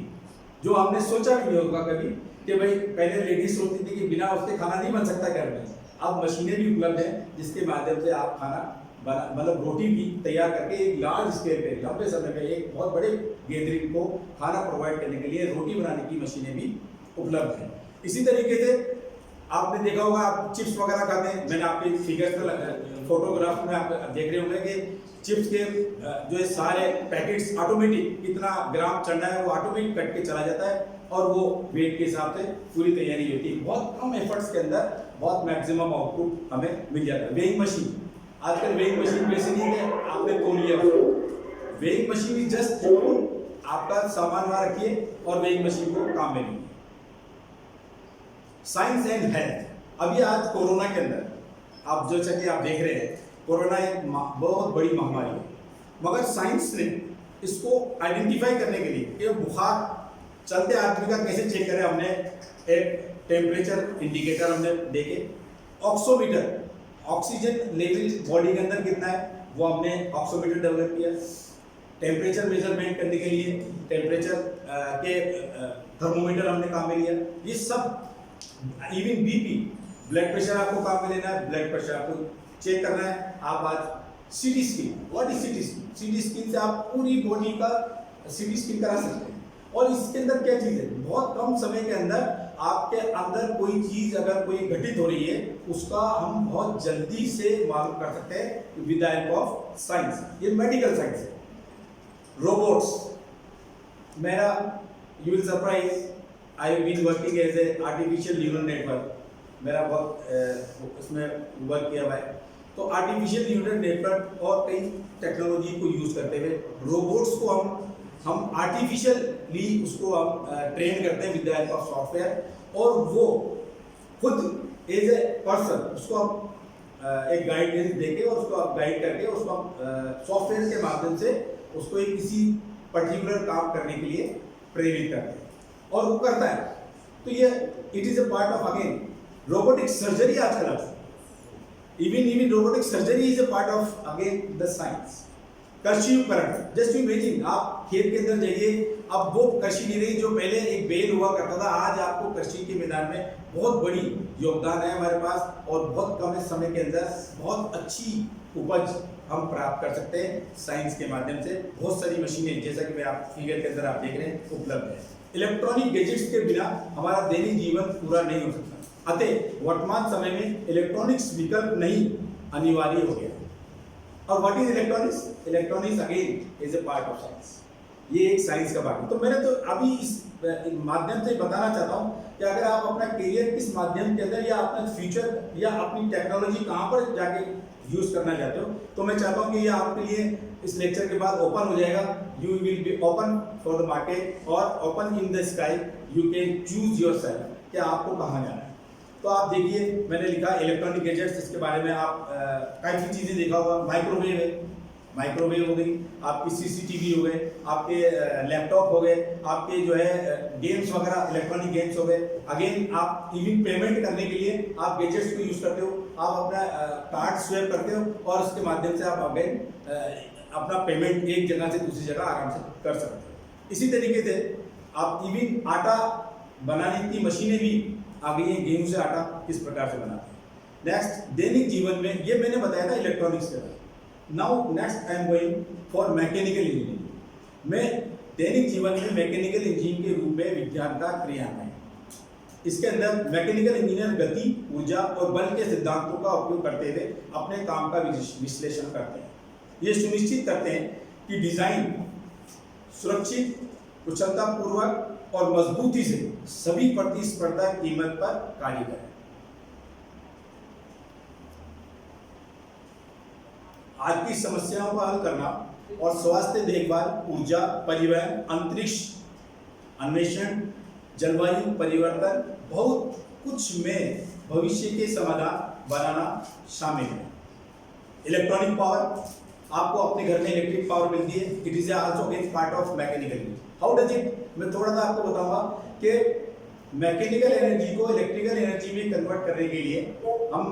जो हमने सोचा भी नहीं होगा कभी कि भाई पहले लेडीज सोचती थी कि बिना उसके खाना नहीं बन सकता घर में। अब मशीनें भी उपलब्ध हैं जिसके माध्यम से आप खाना मतलब रोटी भी तैयार करके एक लार्ज स्केल पे, लंबे समय में एक बहुत बड़े गैदरिंग को खाना प्रोवाइड करने के लिए रोटी बनाने की मशीनें भी उपलब्ध हैं। इसी तरीके से आपने देखा होगा, आप चिप्स वगैरह खाते हैं, मैंने आपके फिगर्स में फोटोग्राफ में आप देख रहे होंगे कि चिप्स के जो है सारे पैकेट्स ऑटोमेटिक कितना ग्राम चढ़ना है वो ऑटोमेटिक कट के चला जाता है और वो वेट के हिसाब से पूरी तैयारी होती है। बहुत कम एफर्ट्स के अंदर बहुत मैक्सिमम आउटपुट हमें मिल जाता है। वेइंग मशीन, आजकल वेइंग मशीन वैसे नहीं है आपने तोल लिया, वेइंग मशीन इज जस्ट आपका सामान वहां रखिए और वेइंग मशीन को काम में लीजिए। साइंस एंड हेल्थ, अभी आज कोरोना के अंदर आप जो कि आप देख रहे हैं, कोरोना एक बहुत बड़ी महामारी है, मगर साइंस ने इसको आइडेंटिफाई करने के लिए कि बुखार चलते आदमी का कैसे चेक करें, हमने एक टेम्परेचर इंडिकेटर हमने देखे, ऑक्सीमीटर, ऑक्सीजन लेवल बॉडी के अंदर कितना है वो हमने ऑक्सीमीटर डेवलप किया। टेम्परेचर मेजरमेंट करने के लिए टेम्परेचर के थर्मोमीटर हमने काम में लिया। ये सब, इवन बीपी, ब्लड प्रेशर आपको काम में लेना है, ब्लड प्रेशर आपको चेक करना है। आप आज CT scan, what is CT scan? CT scan से आप पूरी बॉडी का सीटी स्कैन करा सकते हैं। और इसके अंदर क्या चीज़ है, बहुत कम समय के अंदर आपके अंदर कोई चीज़ अगर कोई घटित हो रही है उसका हम बहुत जल्दी से मालूम कर सकते हैं with the help of science. ये मेडिकल साइंस है। रोबोट्स, मेरा you will surprise, I have been working as a artificial neural network, मेरा बहुत उसमें वर्क किया हुआ है। तो आर्टिफिशियल न्यूरल नेटवर्क और कई टेक्नोलॉजी को यूज़ करते हुए रोबोट्स को हम आर्टिफिशियली उसको हम ट्रेन करते हैं with the help of software, और वो खुद एज ए पर्सन उसको हम एक गाइडेंस देके और उसको आप गाइड करके उसको हम सॉफ्टवेयर के माध्यम से उसको एक किसी पर्टिकुलर काम करने के लिए प्रेरित करते हैं और वो करता है। तो ये it is a part of again robotic surgery. आजकल even robotic surgery is a part of again the science. कृषि उपकरण, जस्ट इमेजिन आप खेत के अंदर जाइए, अब वो कृषि नहीं रही जो पहले एक बैल हुआ करता था, आज आपको कृषि के मैदान में बहुत बड़ी योगदान है हमारे पास और बहुत कम समय के अंदर बहुत अच्छी उपज हम प्राप्त कर सकते हैं साइंस के माध्यम से। बहुत सारी मशीनें जैसा कि मैं आप फिगर के अंदर आप देख रहे हैं उपलब्ध है। इलेक्ट्रॉनिक गैजेट्स के बिना हमारा दैनिक जीवन पूरा नहीं हो सकता, अतः वर्तमान समय में इलेक्ट्रॉनिक्स विकल्प नहीं अनिवार्य हो गया। और what is electronics? Electronics again is a part of science, ये एक साइंस का पार्ट है। तो मैंने तो अभी इस माध्यम से बताना चाहता हूँ कि अगर आप अपना करियर किस माध्यम के अंदर या अपना फ्यूचर या अपनी टेक्नोलॉजी कहाँ पर जाके यूज करना चाहते हो, तो मैं चाहता हूँ कि ये आपके लिए इस लेक्चर के बाद ओपन हो जाएगा। You will be open for the market और open in the sky, you can choose your self कि आपको कहाँ जाना है। तो आप देखिए मैंने लिखा इलेक्ट्रॉनिक गैजेट्स, इसके बारे में आप काफ़ी चीज़ें देखा होगा। माइक्रोवेव है, माइक्रोवेव हो गई, आपकी सीसीटीवी हो गए, आपके लैपटॉप हो गए, आपके जो है गेम्स वगैरह इलेक्ट्रॉनिक गेम्स हो गए। अगेन आप इवन पेमेंट करने के लिए आप गैजेट्स को यूज़ करते हो, आप अपना कार्ड स्वैप करते हो और उसके माध्यम से आप अगेन अपना पेमेंट एक जगह से दूसरी जगह आराम से कर सकते हो। इसी तरीके से आप इवन आटा बनाने की मशीनें भी आ गई हैं, गेहूं से आटा किस प्रकार से बनाते हैं। नेक्स्ट, दैनिक जीवन में ये मैंने बताया था इलेक्ट्रॉनिक्स के बारे में। Now next I am going for mechanical engineering. मैं दैनिक जीवन में मैकेनिकल इंजीनियर के रूप में विज्ञान का क्रियान्वयन, इसके अंदर मैकेनिकल इंजीनियर गति, ऊर्जा और बल के सिद्धांतों का उपयोग करते हुए अपने काम का विश्लेषण करते हैं। ये सुनिश्चित करते हैं कि डिजाइन सुरक्षित, कुशलतापूर्वक और मजबूती से सभी प्रतिस्पर्धा कीमत पर कार्य करें। आज की समस्याओं का हल करना और स्वास्थ्य देखभाल, ऊर्जा, परिवहन, अंतरिक्ष अन्वेषण, जलवायु परिवर्तन, बहुत कुछ में भविष्य के समाधान बनाना शामिल है। इलेक्ट्रॉनिक पावर, आपको अपने घर में इलेक्ट्रिक पावर मिलती है, इट इज आल्सो एक part of mechanical. How does it? मैं थोड़ा सा आपको बताऊंगा कि मैकेनिकल एनर्जी को इलेक्ट्रिकल एनर्जी में कन्वर्ट करने के लिए हम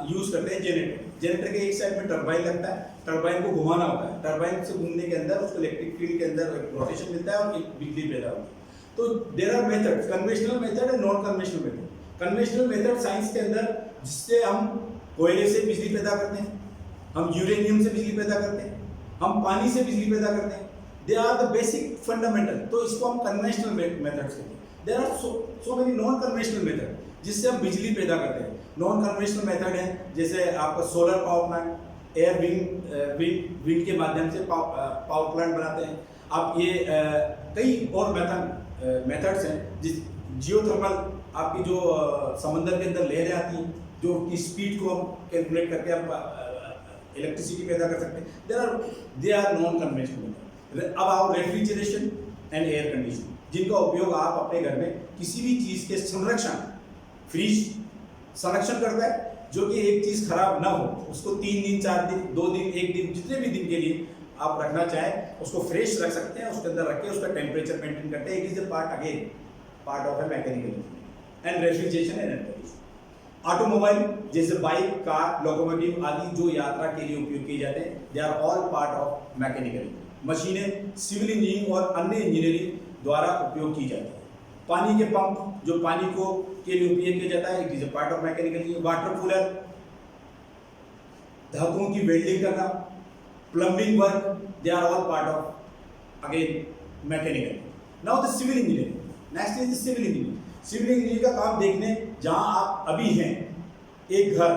यूज करते हैं जनरेटर। जनरेटर के एक साइड में टरबाइन लगता है, टरबाइन को घुमाना होता है, टरबाइन से घूमने के अंदर उसको इलेक्ट्रिक फील्ड के अंदर एक रोटेशन मिलता है और एक बिजली पैदा होती है। तो there are methods, conventional method and non conventional method. Conventional method science के अंदर जिससे हम कोयले से बिजली पैदा करते हैं, हम यूरेनियम से बिजली पैदा करते हैं, हम पानी से बिजली पैदा करते हैं, they are the basic fundamental. तो इसको हम कन्वेंशनल मेथड्स कहते हैं। There are so many non conventional method जिससे हम बिजली पैदा करते हैं। नॉन कन्वेंशनल मेथड है जैसे आपका solar power plant, air wind के माध्यम से पावर प्लांट बनाते हैं आप। ये कई और मेथड्स हैं जिस जियोथर्मल, आपकी जो समंदर के अंदर लहरें आती हैं जो की स्पीड को हम कैलकुलेट करके हम इलेक्ट्रिसिटी पैदा कर सकते हैं। They are non conventional method. अब आओ रेफ्रिजरेशन एंड एयर कंडीशनिंग, जिनका उपयोग आप अपने घर में किसी भी चीज़ के संरक्षण, फ्रिज संरक्षण करता है जो कि एक चीज़ खराब ना हो, उसको 3 दिन 4 दिन 2 दिन 1 दिन जितने भी दिन के लिए आप रखना चाहें उसको फ्रेश रख सकते हैं, उसके अंदर रख के उसका टेम्परेचर मेंटेन करते हैं। It is a part of a mechanical and refrigeration and air conditioning. Automobile जैसे बाइक, कार, लोकोमोटिव आदि जो यात्रा के लिए उपयोग किए जाते हैं, they are all part of mechanical. मशीनें सिविल इंजीनियरिंग और अन्य इंजीनियरिंग द्वारा उपयोग की जाती है। पानी के पंप जो पानी को के लिए उपयोग किया जाता है, it is a part of mechanical. Water cooler, धातुओं की वेल्डिंग करना, plumbing work, they are all part of again mechanical. Now the civil engineering. Next is the civil engineering. Civil engineering का काम देखने जहां आप अभी हैं, एक घर,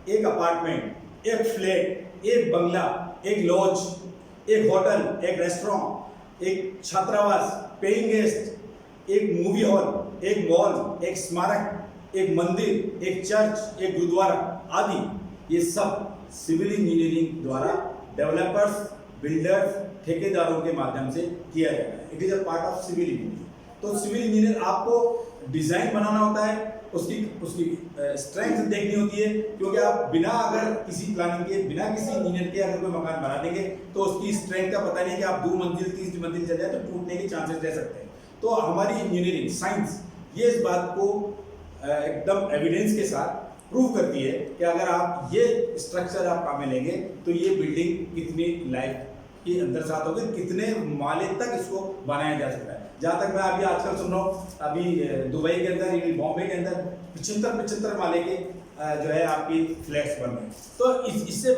एक अपार्टमेंट, एक फ्लैट, एक बंगला, एक लॉज, एक होटल, एक रेस्टोरेंट, एक छात्रावास, पेइंग गेस्ट, एक मूवी हॉल, एक मॉल, एक स्मारक, एक मंदिर, एक चर्च, एक गुरुद्वारा आदि, ये सब सिविल इंजीनियरिंग द्वारा डेवलपर्स, बिल्डर्स, ठेकेदारों के माध्यम से किया जाता है। It is a part of civil engineering. तो सिविल इंजीनियर आपको डिजाइन बनाना होता है, उसकी स्ट्रेंथ देखनी होती है, क्योंकि आप बिना अगर किसी प्लानिंग के, बिना किसी इंजीनियर के अगर कोई मकान बना देंगे तो उसकी स्ट्रेंथ का पता नहीं कि आप 2 मंजिल 3 मंजिल चल जाए तो टूटने के चांसेस रह सकते हैं। तो हमारी इंजीनियरिंग साइंस ये इस बात को एकदम एविडेंस के साथ प्रूव करती है कि अगर आप ये स्ट्रक्चर आप काम में लेंगे तो ये बिल्डिंग कितनी लाइफ कि दर्शाता होगा कितने माले तक इसको बनाया जा सकता है। जहाँ तक मैं अभी आजकल सुन रहा हूँ, अभी दुबई के अंदर, बॉम्बे के अंदर 75 माले के जो है आपकी फ्लैट्स बन रहे हैं। तो इससे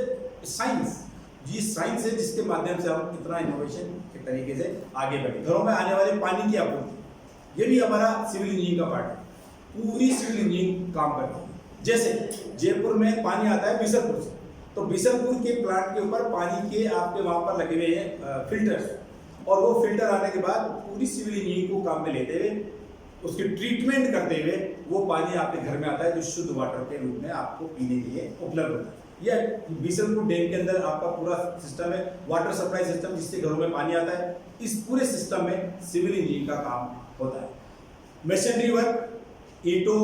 साइंस है जिसके माध्यम से हम इतना इनोवेशन के तरीके से आगे बढ़े। घरों में आने वाले पानी की आपूर्ति, ये भी हमारा सिविल इंजीनियरिंग का पार्ट है। पूरी सिविल इंजीनियरिंग काम करती है। जैसे जयपुर में पानी आता है बिसलपुर से, तो बिसलपुर के प्लांट के ऊपर पानी के आपके वहाँ पर लगे हुए हैं फिल्टर्स, और वो फिल्टर आने के बाद पूरी सिविल इंजीनियरिंग को काम में लेते हुए उसकी ट्रीटमेंट करते हुए वो पानी आपके घर में आता है, जो शुद्ध वाटर के रूप में आपको पीने के लिए उपलब्ध होता है। यह बिसलपुर डैम के अंदर आपका पूरा सिस्टम है, वाटर सप्लाई सिस्टम, जिससे घरों में पानी आता है। इस पूरे सिस्टम में सिविल इंजीनियरिंग का काम होता है। मशीनरी वर्क, ईंटों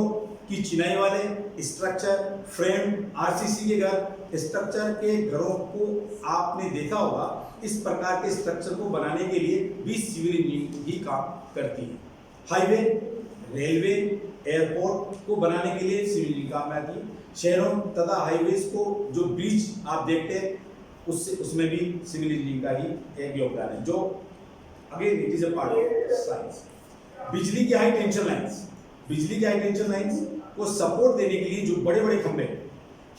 की चिनाई वाले स्ट्रक्चर, फ्रेम, आरसीसी के घर, स्ट्रक्चर के घरों को आपने देखा होगा। इस प्रकार के स्ट्रक्चर को बनाने के लिए भी सिविल इंजीनियरिंग ही काम करती है। हाईवे, रेलवे, एयरपोर्ट को बनाने के लिए सिविल इंजीनियरिंग काम आती है। शहरों तथा हाईवेज को जो ब्रिज आप देखते हैं उसमें भी सिविल इंजीनियरिंग का ही एक योगदान है, जो again it is a part of science. बिजली की हाई टेंशन लाइंस को सपोर्ट देने के लिए जो बड़े बड़े खंभे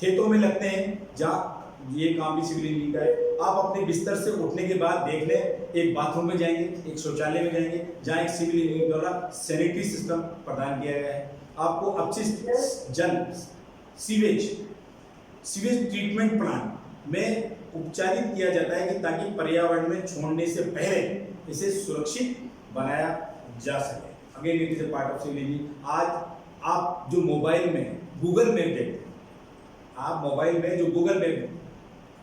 खेतों में लगते हैं, जहाँ ये काम भी सिविल इंजीनियरिंग का है। आप अपने बिस्तर से उठने के बाद देख लें, एक बाथरूम में जाएंगे, एक शौचालय में जाएंगे, जहाँ एक सिविल इंजीनियरिंग द्वारा सैनिटरी सिस्टम प्रदान किया गया है। आपको अपशिष्ट जल, सीवेज ट्रीटमेंट प्लांट में उपचारित किया जाता है कि ताकि पर्यावरण में छोड़ने से पहले इसे सुरक्षित बनाया जा सके। Again it is a part of civil engineering. आज आप जो मोबाइल में गूगल मैप देखते हैं, आप मोबाइल में जो गूगल मैप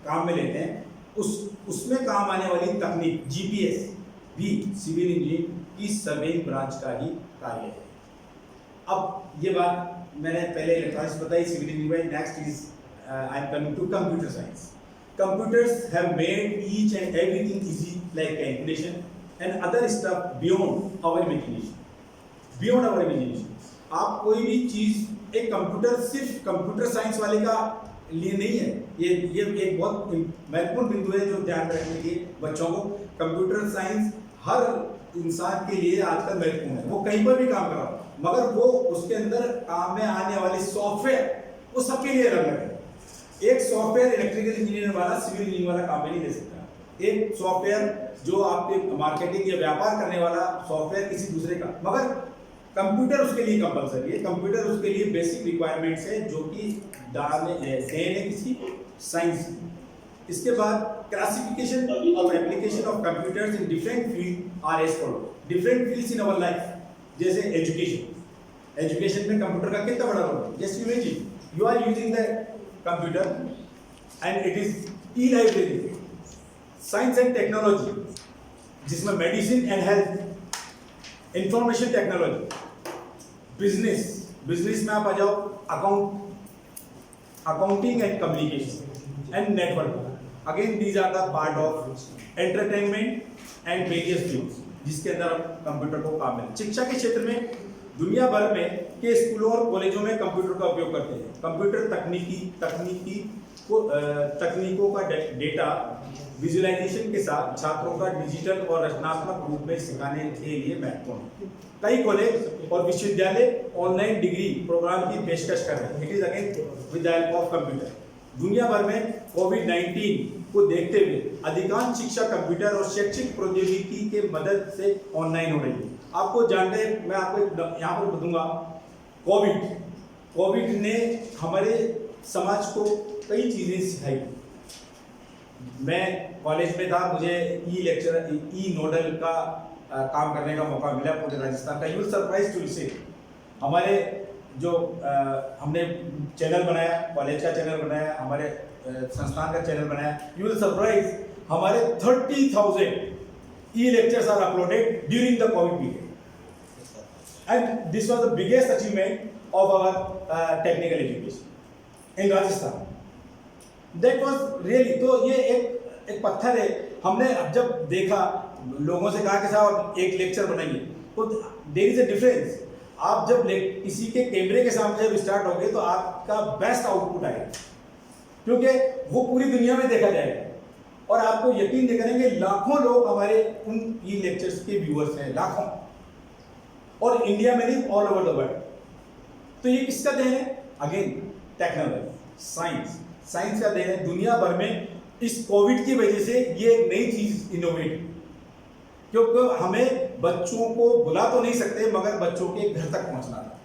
काम में लेते हैं, उसमें काम आने वाली तकनीक जीपीएस भी सिविल इंजीनियरिंग की सर्वेइंग ब्रांच का ही कार्य है। अब ये बात मैंने पहले इलेक्ट्रॉनिक्स बताई, civil engineering. Next is I am coming to computer science. Computers have made each and everything easy, like calculation and other stuff beyond our imagination. Beyond our imagination. आप कोई भी चीज, एक कंप्यूटर सिर्फ कंप्यूटर साइंस वाले का लिए नहीं है। ये एक बहुत महत्वपूर्ण बिंदु है जो ध्यान रखने के बच्चों को। कंप्यूटर साइंस हर इंसान के लिए आजकल महत्वपूर्ण है। वो कहीं पर भी काम कर रहा हो, मगर वो उसके अंदर काम में आने वाले सॉफ्टवेयर वो सबके लिए अलग है। एक सॉफ्टवेयर इलेक्ट्रिकल इंजीनियर वाला सिविल इंजीनियर वाला काम में नहीं ले सकता। एक सॉफ्टवेयर जो आपके मार्केटिंग या व्यापार करने वाला सॉफ्टवेयर किसी दूसरे का, मगर कंप्यूटर उसके लिए कंपलसरी है। कंप्यूटर उसके लिए बेसिक रिक्वायरमेंट्स है जो कि देन है किसी साइंस। इसके बाद classification of application of computers in different field are as follow. Different fields in our life, जैसे एजुकेशन में कंप्यूटर का कितना बड़ा रोल है। जैसे imagine you are using the computer and it is e-library, science and technology, जिसमें medicine and health, information technology, business में आप आ जाओ, accounting and communication and network. Again these are the part of entertainment and various fields, जिसके अंदर हम computer को काम में। शिक्षा के क्षेत्र में दुनिया भर में के स्कूलों और कॉलेजों में कंप्यूटर का उपयोग करते हैं। कंप्यूटर तकनीकों का डेटा विजुअलाइजेशन के साथ छात्रों का डिजिटल और रचनात्मक रूप में सिखाने के लिए महत्वपूर्ण है। कई कॉलेज और विश्वविद्यालय ऑनलाइन डिग्री प्रोग्राम की पेशकश कर रहे हैं। It is again with the help of computer. दुनिया भर में कोविड-19 को देखते हुए अधिकांश शिक्षा कंप्यूटर और शैक्षिक प्रौद्योगिकी के मदद से ऑनलाइन हो रही है। आपको जानते हैं, मैं आपको यहाँ पर बताऊंगा, कोविड ने हमारे समाज को कई चीज़ें सिखाई। मैं कॉलेज में था, मुझे ई नोडल का काम करने का मौका मिला पूरे राजस्थान का। यू विल सरप्राइज टू से हमारे जो हमने चैनल बनाया, कॉलेज का चैनल बनाया, हमारे संस्थान का चैनल बनाया। यू विल सरप्राइज हमारे 30,000 e lectures are uploaded during the COVID period and this was the biggest achievement of our technical education in Rajasthan. That was really, तो ये एक पत्थर है। हमने अब जब देखा, लोगों से कहा कि साहब एक लेक्चर बनाइए, तो देयर इज अ डिफरेंस। आप जब किसी के कैमरे के सामने जब स्टार्ट होगे तो आपका बेस्ट आउटपुट आएगा, क्योंकि वो पूरी दुनिया में देखा जाएगा। और आपको यकीन नहीं करेंगे लाखों लोग हमारे उन ई लेक्चर्स के व्यूअर्स हैं, लाखों, और इंडिया में नहीं, ऑल ओवर द वर्ल्ड। तो ये किसका देन है? अगेन टेक्नोलॉजी, साइंस का देन है। दुनिया भर में इस कोविड की वजह से ये एक नई चीज इनोवेट, क्योंकि हमें बच्चों को बुला तो नहीं सकते मगर बच्चों के घर तक पहुंचना था,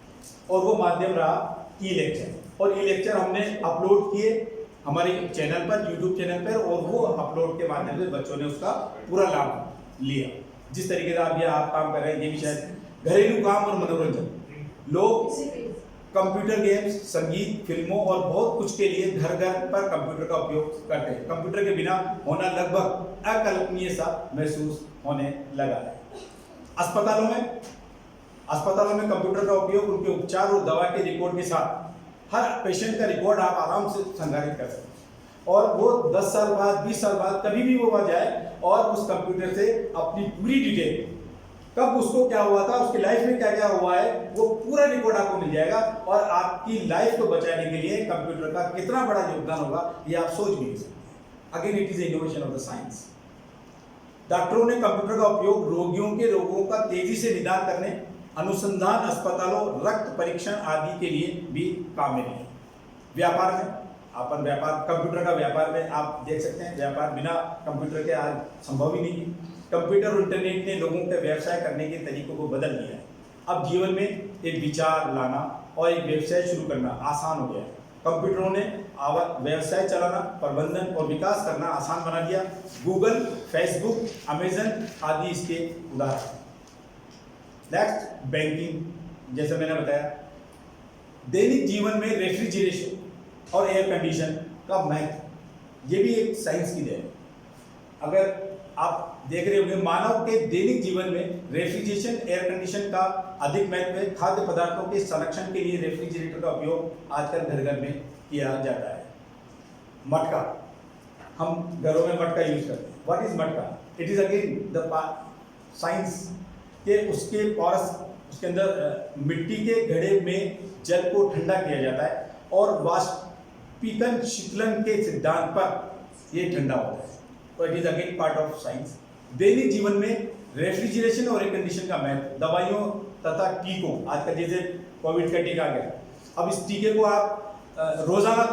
और वो माध्यम रहा ई लेक्चर। और ई लेक्चर हमने अपलोड किए हमारे चैनल पर, यूट्यूब चैनल पर, और वो अपलोड के माध्यम से बच्चों ने उसका पूरा लाभ लिया। जिस तरीके से आप काम कर रहे हैं, ये भी शायद घरेलू काम और मनोरंजन, लोग कंप्यूटर गेम्स, संगीत, फिल्मों और बहुत कुछ के लिए घर घर पर कंप्यूटर का उपयोग करते हैं। कंप्यूटर के बिना होना लगभग अकल्पनीय सा महसूस होने लगा है। अस्पतालों में कंप्यूटर का उपयोग उनके उपचार और दवा के रिकॉर्ड के साथ हर पेशेंट का रिकॉर्ड आप आराम से संग्रहित कर सकते हैं, और वो 10 साल बाद, 20 साल बाद कभी भी वो वहाँ जाए और उस कंप्यूटर से अपनी पूरी डिटेल, कब उसको क्या हुआ था, उसकी लाइफ में क्या क्या हुआ है, वो पूरा रिकॉर्ड आपको मिल जाएगा। और आपकी लाइफ को बचाने के लिए कंप्यूटर का कितना बड़ा योगदान होगा ये आप सोच भी नहीं सकते। Again it is innovation of the science. डॉक्टरों ने कंप्यूटर का उपयोग रोगियों के रोगों का तेजी से निदान करने, अनुसंधान, अस्पतालों, रक्त परीक्षण आदि के लिए भी काम में लिया। व्यापार में कंप्यूटर का व्यापार में आप देख सकते हैं, व्यापार बिना कंप्यूटर के आज संभव ही नहीं है। कंप्यूटर और इंटरनेट ने लोगों के व्यवसाय करने के तरीकों को बदल दिया है। अब जीवन में एक विचार लाना और एक व्यवसाय शुरू करना आसान हो गया है। कंप्यूटरों ने व्यवसाय चलाना, प्रबंधन और विकास करना आसान बना दिया। गूगल, फेसबुक, अमेजन आदि इसके उदाहरण। Next, banking. जैसे मैंने बताया, दैनिक जीवन में रेफ्रिजरेशन और एयर कंडीशन का महत्व, ये भी एक साइंस की देन है। अगर आप देख रहे होंगे, मानव के दैनिक जीवन में रेफ्रिजरेशन, एयर कंडीशन का अधिक महत्व है। खाद्य पदार्थों के संरक्षण के लिए रेफ्रिजरेटर का उपयोग आजकल घर घर में किया जाता है। मटका, हम घरों में मटका यूज करते हैं। व्हाट इज मटका? It is again the science के उसके पास, उसके अंदर मिट्टी के घड़े में जल को ठंडा किया जाता है और वाष्पीकरण शीतलन के सिद्धांत पर यह ठंडा होता है। तो it is again part of science. दैनिक जीवन में रेफ्रिजरेशन और एयर कंडीशन का महत्व। दवाइयों तथा टीकों, आजकल जैसे कोविड का टीका आ गया, अब इस टीके को आप रोजाना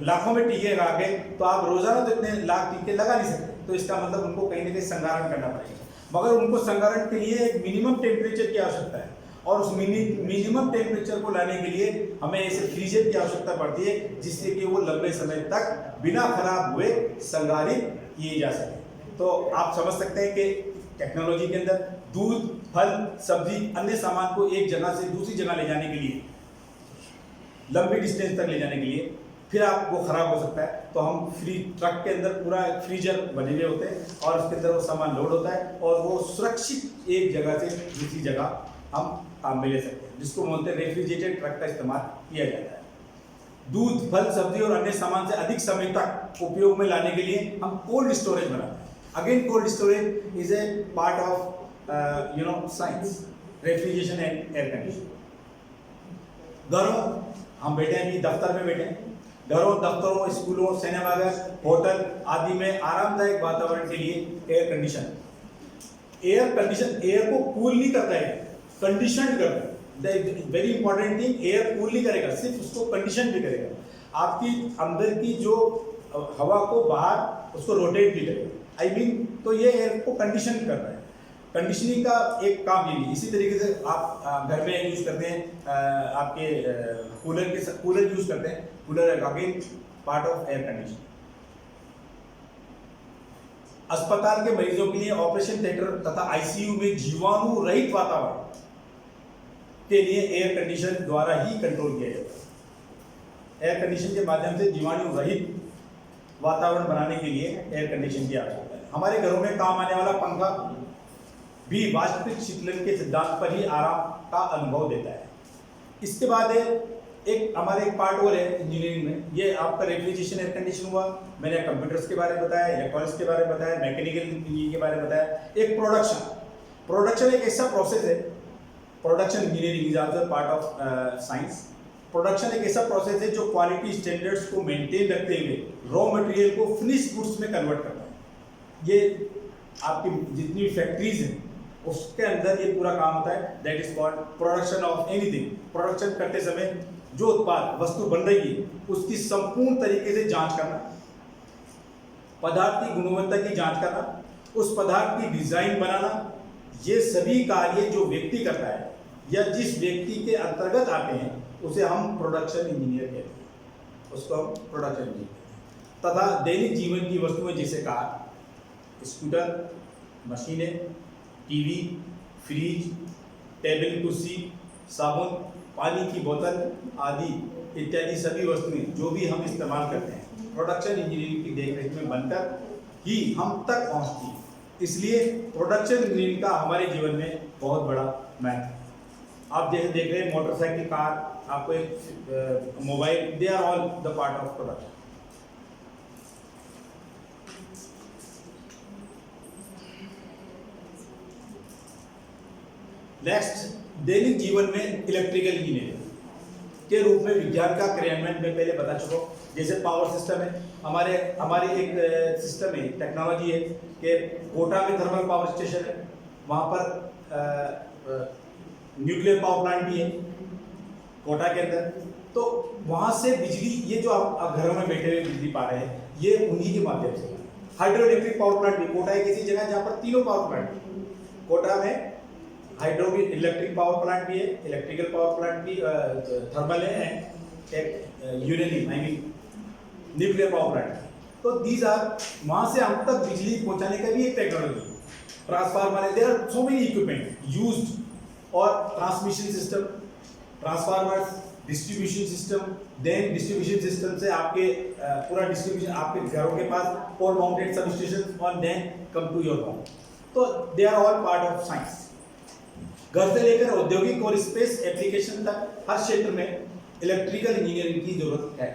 लाखों में टीके लगा के, तो आप रोजाना तो इतने लाख टीके लगा नहीं सकते। तो इसका मतलब उनको कहीं ना कहीं संगारण करना पड़ेगा, मगर उनको संगारण के लिए एक मिनिमम टेम्परेचर की आवश्यकता है, और उस मिनिमम टेम्परेचर को लाने के लिए हमें ऐसे फ्रीजर की आवश्यकता पड़ती है जिससे कि वो लंबे समय तक बिना खराब हुए संगारित किए जा सके। तो आप समझ सकते हैं कि टेक्नोलॉजी के अंदर दूध, फल, सब्जी, अन्य सामान को एक जगह से दूसरी जगह ले जाने के लिए, लंबी डिस्टेंस तक ले जाने के लिए, फिर आप वो खराब हो सकता है, तो हम ट्रक के अंदर पूरा फ्रीजर बने हुए होते हैं और उसके अंदर वो सामान लोड होता है और वो सुरक्षित एक जगह से दूसरी जगह हम काम में ले सकते हैं, जिसको बोलते हैं रेफ्रिजरेटेड ट्रक का इस्तेमाल किया जाता है। दूध, फल, सब्जी और अन्य सामान से अधिक समय तक उपयोग में लाने के लिए हम कोल्ड स्टोरेज बनाते हैं। Again cold storage is a part of science, refrigeration and air condition. घरों, हम बैठे हैं, दफ्तर में बैठे हैं, घरों, दफ्तरों, स्कूलों, सिनेमाघर, होटल आदि में आरामदायक वातावरण के लिए एयर कंडीशन एयर को कूल नहीं करता है, कंडीशन करता है। Very important thing, air cool नहीं करेगा, सिर्फ उसको कंडीशन भी करेगा। आपकी अंदर की जो हवा को बाहर उसको रोटेट भी करेगा। तो ये एयर को कंडीशन कर रहा है। कंडीशनिंग का एक काम ये भी। इसी तरीके से आप घर में यूज करते हैं, आपके कूलर यूज करते हैं। Cooler again part of air condition. अस्पताल के मरीजों के लिए ऑपरेशन थिएटर तथा आईसीयू में जीवाणु रहित वातावरण के लिए एयर कंडीशन द्वारा ही कंट्रोल किया जाता है। एयर कंडीशन के माध्यम से जीवाणु रहित वातावरण बनाने के लिए एयर कंडीशन की आवश्यकता है। हमारे घरों में काम आने वाला पंखा भी वाष्पिक शीतलन के सिद्धांत पर ही आराम का अनुभव देता है। इसके बाद हमारे एक पार्ट और है इंजीनियरिंग में, ये आपका रेफ्रिजरेशन एयर कंडीशन हुआ। मैंने कंप्यूटर्स के बारे में बताया, इलेक्ट्रॉनिक्स के बारे में बताया, मैकेनिकल इंजीनियरिंग के बारे में बताया। एक प्रोडक्शन एक ऐसा प्रोसेस है, production engineering is also part of science. Production एक ऐसा प्रोसेस है जो क्वालिटी स्टैंडर्ड्स को मेंटेन रखते हुए रॉ मटेरियल को फिनिश गुड्स में कन्वर्ट करता है। ये आपकी जितनी फैक्ट्रीज हैं उसके अंदर ये पूरा काम होता है। That is called production of anything. Production करते समय जो उत्पाद वस्तु बन रही है उसकी संपूर्ण तरीके से जांच करना, पदार्थ की गुणवत्ता की जांच करना, उस पदार्थ की डिजाइन बनाना, ये सभी कार्य जो व्यक्ति करता है या जिस व्यक्ति के अंतर्गत आते हैं उसे हम प्रोडक्शन इंजीनियर कहते हैं, उसको हम प्रोडक्शन इंजीनियर कहते हैं। तथा दैनिक जीवन की वस्तुएं जैसे कार, स्कूटर, मशीनें, टीवी, फ्रिज, टेबल कुर्सी, साबुन, पानी की बोतल आदि इत्यादि सभी वस्तुएं जो भी हम इस्तेमाल करते हैं प्रोडक्शन इंजीनियरिंग की देखरेख में बनकर ही हम तक पहुंचती है। इसलिए प्रोडक्शन इंजीनियरिंग का हमारे जीवन में बहुत बड़ा महत्व है। आप जैसे देख रहे हैं मोटरसाइकिल, कार, आपको एक mobile, they are all the part of production. Next, दैनिक जीवन में इलेक्ट्रिकल इंजीनियरिंग के रूप में विज्ञान का क्रियान्वयन मैं पहले बता चुका हूँ। जैसे पावर सिस्टम है, हमारी एक सिस्टम है, टेक्नोलॉजी है कि कोटा में थर्मल पावर स्टेशन है, वहाँ पर न्यूक्लियर पावर प्लांट भी है कोटा के अंदर। तो वहाँ से बिजली, ये जो आप घरों में बैठे हुए बिजली पा रहे हैं, ये उन्हीं के माध्यम से। हाइड्रो इलेक्ट्रिक पावर प्लांट भी, कोटा एक ऐसी जगह है जहाँ पर तीनों पावर प्लांट, कोटा में हाइड्रो भी इलेक्ट्रिक पावर प्लांट भी है, इलेक्ट्रिकल पावर प्लांट भी, थर्मल है, एक uranium I mean nuclear power plant. तो दीज आर, वहाँ से हम तक बिजली पहुँचाने का भी एक टेक्नोलॉजी, ट्रांसफार्मर है, there are so many equipment used, और transmission system, transformers, distribution system, then distribution system से आपके पूरा डिस्ट्रीब्यूशन आपके घरों के पास, पोल माउंटेड सब स्टेशन, और then come to your home. तो they are all part of science. घर से लेकर औद्योगिक और स्पेस एप्लीकेशन तक हर क्षेत्र में इलेक्ट्रिकल इंजीनियरिंग की जरूरत है।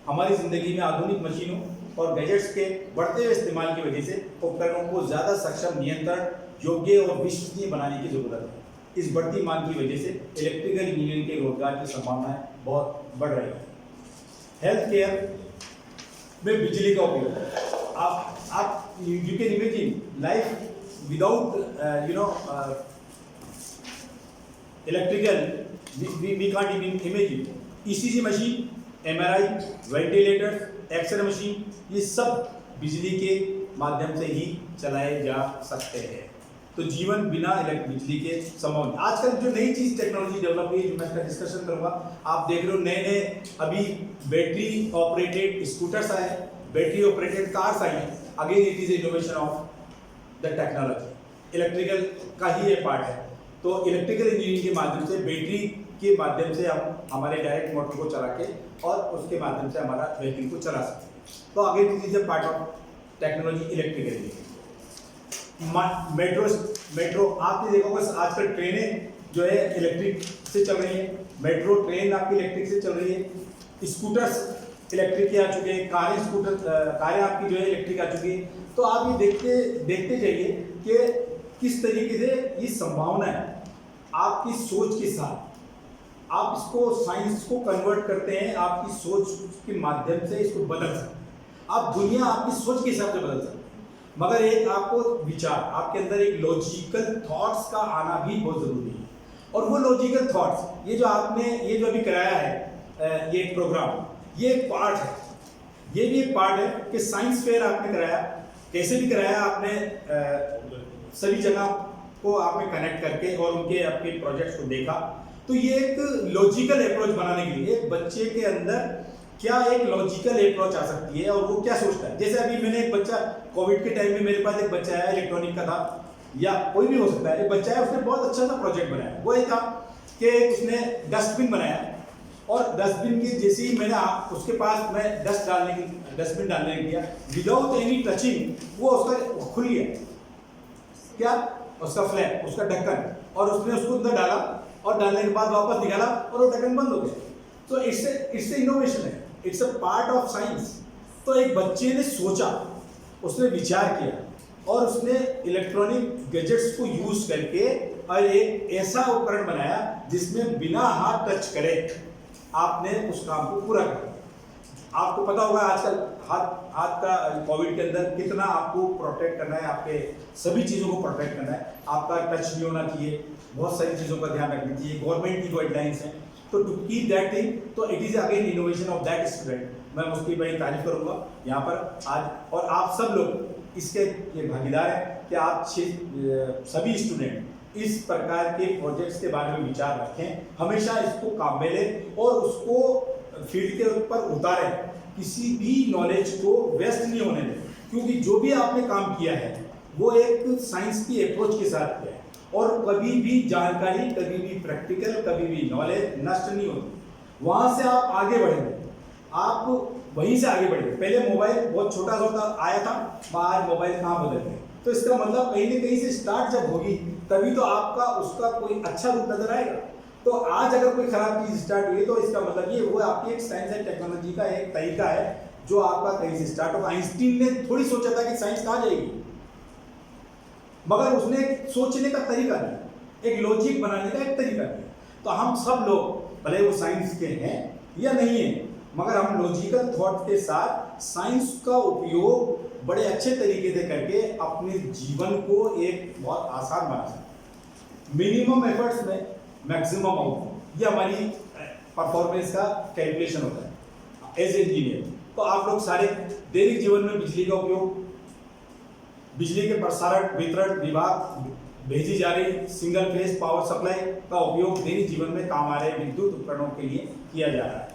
हमारी जिंदगी में आधुनिक मशीनों और गैजेट्स के बढ़ते हुए इस्तेमाल की वजह से उपकरणों को ज़्यादा सक्षम, नियंत्रण योग्य और विश्वसनीय बनाने की जरूरत है। इस बढ़ती मांग की वजह से इलेक्ट्रिकल इंजीनियरिंग के रोजगार की संभावनाएं बहुत बढ़ रही है। हेल्थ केयर में बिजली का उपयोग, आप you can imagine life without electrical, we can't imagine. ECG machine, MRI, ventilator, X-ray machine, ये सब बिजली के माध्यम से ही चलाए जा सकते हैं। तो जीवन बिना बिजली के संभव नहीं। आजकल जो नई चीज टेक्नोलॉजी डेवलप हुई है, जो मैं इसका डिस्कशन करूंगा, आप देख रहे हो नए अभी बैटरी ऑपरेटेड स्कूटर्स आए, बैटरी ऑपरेटेड कार्स आई हैं। Again it is innovation of the technology, electrical का ही ये पार्ट है। तो इलेक्ट्रिकल इंजीनियरिंग के माध्यम से, बैटरी के माध्यम से हम हमारे डायरेक्ट मोटर को चला के और उसके माध्यम से हमारा व्हीकल को चला सकते हैं। तो again it is a part of technology, electrical engineering. Metro आपने देखा होगा, आजकल ट्रेनें जो है इलेक्ट्रिक से चल रही है, मेट्रो ट्रेन आपकी इलेक्ट्रिक से चल रही है, स्कूटर्स इलेक्ट्रिक के आ चुके हैं, कारें आपकी जो है इलेक्ट्रिक आ चुकी है। तो आप ये देखते जाइए कि किस तरीके से ये संभावना है। आपकी सोच के साथ आप इसको साइंस को कन्वर्ट करते हैं, आपकी सोच के माध्यम से इसको बदल सकते हैं। आप दुनिया आपकी सोच के हिसाब से बदल सकते हैं, मगर एक आपको विचार, आपके अंदर एक लॉजिकल थॉट्स का आना भी बहुत जरूरी है। और वो लॉजिकल थॉट्स, ये जो अभी कराया है ये प्रोग्राम, ये एक पार्ट है, ये भी एक पार्ट है कि साइंस फेयर आपने कराया, कैसे भी कराया आपने, सभी जगह को आपने कनेक्ट करके और उनके आपके प्रोजेक्ट्स को देखा। तो ये एक लॉजिकल अप्रोच बनाने के लिए एक बच्चे के अंदर क्या एक लॉजिकल अप्रोच आ सकती है और वो क्या सोचता है। जैसे अभी मैंने एक बच्चा, कोविड के टाइम में मेरे पास एक बच्चा आया, इलेक्ट्रॉनिक का था या कोई भी हो सकता है, एक बच्चा है, उसने बहुत अच्छा सा प्रोजेक्ट बनाया। वो ये था कि उसने डस्टबिन बनाया, और डस्टबिन के जैसे ही मैंने उसके पास मैं डस्टबिन डालने दिया, विदाउट एनी टचिंग वो उसका खुल गया, क्या उसका फ्लैप, उसका ढक्कन, और उसने उसको अंदर डाला और डालने के बाद वापस निकाला और वो ढक्कन बंद हो गया। तो इससे इनोवेशन है, it's a part of science. तो एक बच्चे ने सोचा, उसने विचार किया और उसने इलेक्ट्रॉनिक गैजेट्स को यूज करके और एक ऐसा उपकरण बनाया जिसमें बिना हाथ टच करे आपने उस काम को पूरा किया। आपको पता होगा आजकल हाथ का कोविड के अंदर कितना आपको प्रोटेक्ट करना है, आपके सभी चीज़ों को प्रोटेक्ट करना है, आपका टच नहीं होना चाहिए, बहुत सारी चीज़ों का ध्यान रखना चाहिए, गवर्नमेंट की गाइडलाइंस हैं। तो टू कीप दैट थिंग, तो it is again innovation of that student, मैं उसकी बड़ी तारीफ करूँगा यहाँ पर आज। और आप सब लोग इसके ये भागीदार हैं कि आप सभी स्टूडेंट इस प्रकार के प्रोजेक्ट्स के बारे में विचार रखें, हमेशा इसको काम में लें और उसको फील्ड के ऊपर उतारें, किसी भी नॉलेज को वेस्ट नहीं होने दें, क्योंकि जो भी आपने काम किया है वो एक साइंस की अप्रोच के साथ किया है और कभी भी जानकारी, कभी भी प्रैक्टिकल, कभी भी नॉलेज नष्ट नहीं होती, वहाँ से आप आगे बढ़ेंगे, आप वहीं से आगे बढ़ेंगे। पहले मोबाइल बहुत छोटा सा आया था, आज मोबाइल कहाँ बदल गए, तो इसका मतलब कहीं ना कहीं से स्टार्ट जब होगी तभी तो आपका उसका कोई अच्छा रूप नजर आएगा। तो आज अगर कोई खराब चीज स्टार्ट हुई तो इसका मतलब ये वो आपकी एक साइंस एंड टेक्नोलॉजी का एक तरीका है जो आपका कहीं से स्टार्ट होगा। आइंस्टीन ने थोड़ी सोचा था कि साइंस कहाँ जाएगी, मगर उसने सोचने का तरीका दिया, एक लॉजिक बनाने का एक तरीका दिया। तो हम सब लोग भले वो साइंस के हैं या नहीं है, मगर हम लॉजिकल थॉट के साथ साइंस का उपयोग बड़े अच्छे तरीके से करके अपने जीवन को एक बहुत आसान बना सकते। मिनिमम एफर्ट्स में मैक्सिमम आउटपुट, ये हमारी परफॉर्मेंस का कैलकुलेशन होता है एज इंजीनियर। तो आप लोग सारे दैनिक जीवन में बिजली का उपयोग, बिजली के प्रसारण वितरण विभाग भेजी जा रही सिंगल फेज पावर सप्लाई का उपयोग दैनिक जीवन में काम आ रहे विद्युत उपकरणों के लिए किया जा रहा है।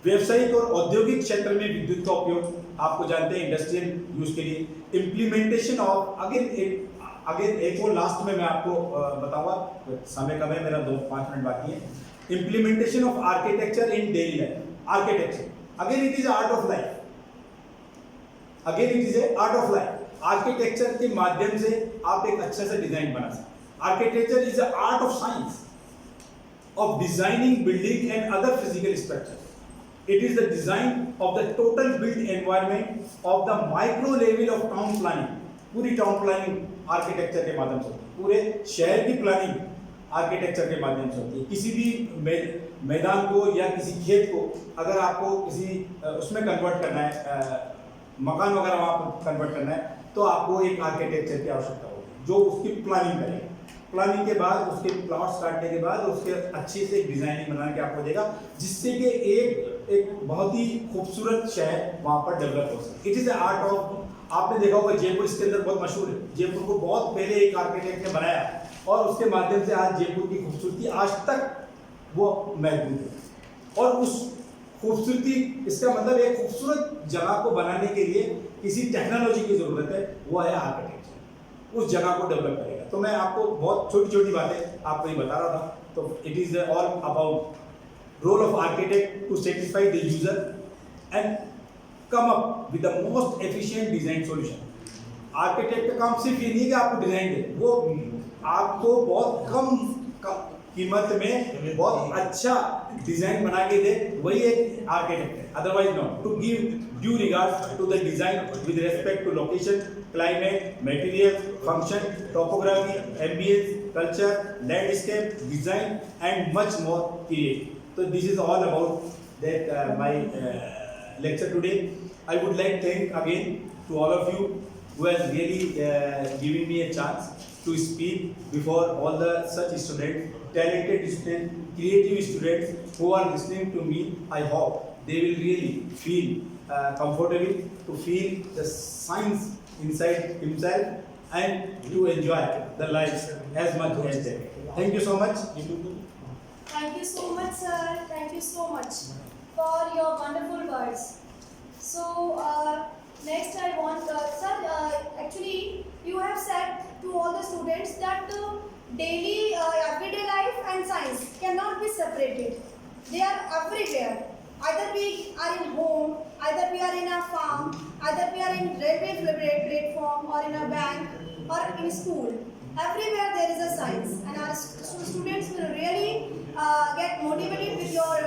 व्यावसायिक और औद्योगिक क्षेत्र में विद्युत का उपयोग आपको जानते हैं इंडस्ट्रियल यूज के लिए। इम्प्लीमेंटेशन ऑफ अगेन एक और लास्ट में मैं आपको बताऊंगा, समय कम है मेरा, 2-5 मिनट बाकी है। Implementation of architecture in daily life. Architecture again it is art of life, again it is a art of life. Architecture के माध्यम से आप एक अच्छे से डिजाइन बना सकते। Architecture is a art of science of designing building and other physical structures. It is the design of the total built environment of the micro level of town planning. पूरी टाउन प्लानिंग आर्किटेक्चर के माध्यम से होती है, पूरे शहर की planning architecture के माध्यम से होती है। किसी भी मैदान को या किसी खेत को अगर आपको किसी उसमें कन्वर्ट करना है, मकान वगैरह वहाँ पर कन्वर्ट करना है, तो आपको एक आर्किटेक्चर की आवश्यकता होगी जो उसकी प्लानिंग करेगा। प्लानिंग के बाद उसके प्लॉट्स काटने के बाद उसके अच्छे से डिजाइनिंग बना के आपको देगा, जिससे कि एक बहुत ही खूबसूरत शहर वहाँ पर डेवलप हो सके। It is a art of, आपने देखा होगा जयपुर इसके अंदर बहुत मशहूर है। जयपुर को बहुत पहले एक आर्किटेक्ट ने बनाया और उसके माध्यम से आज जयपुर की खूबसूरती आज तक वो महफूज है। और उस खूबसूरती, इसका मतलब एक खूबसूरत जगह को बनाने के लिए किसी टेक्नोलॉजी की जरूरत है, वो है आर्किटेक्चर, उस जगह को डेवलप करेगा। तो मैं आपको बहुत छोटी छोटी बातें आपको ये बता रहा था। तो it is all about role of architect to satisfy the user and come up with the most efficient design solution. Architect का काम सिर्फ ये नहीं है कि आपको डिजाइन दे, वो आपको बहुत कम कीमत में बहुत अच्छा डिजाइन बना के दे, वही एक आर्किटेक्ट है। Otherwise not. To give due regards to the design with respect to location, climate, material, function, topography, ambiance, culture, landscape, design and much more create. So this is all about that my lecture today. I would like to thank again to all of you who has really given me a chance to speak before all the such students, talented students, creative students who are listening to me. I hope they will really feel comfortable to feel the science inside himself and to enjoy the life as much as they can. Thank you so much. Thank you so much, sir. Thank you so much for your wonderful words. So, next I want, sir, actually you have said to all the students that daily, everyday life and science cannot be separated. They are everywhere. Either we are in home, either we are in a farm, either we are in railway platform or in a bank or in school. Everywhere there is a science, and our students will really get motivated with your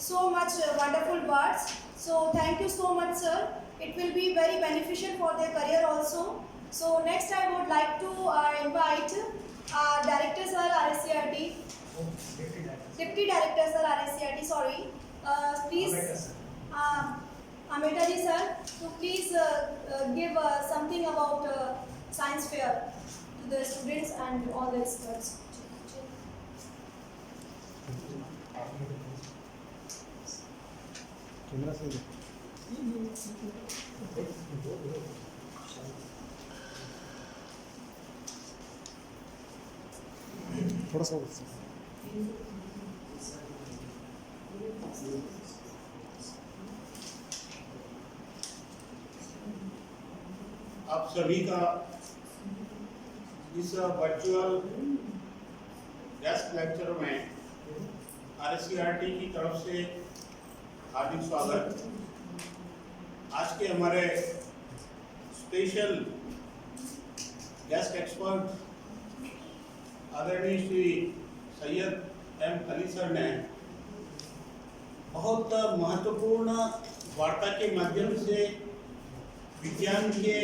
so much wonderful words. So thank you so much, sir. It will be very beneficial for their career also. So next I would like to invite Director Sir RSCRT, Deputy Director Sir RSCRT, sorry. Please Amita ji sir, to please give something about science fair to the students and all the experts. थोड़ा सा आप सभी का इस virtual guest lecture में RSCRT की तरफ से हार्दिक स्वागत। आज के हमारे स्पेशल गेस्ट एक्सपर्ट आदरणीय श्री सैयद एम अली सर ने बहुत महत्वपूर्ण वार्ता के माध्यम से विज्ञान के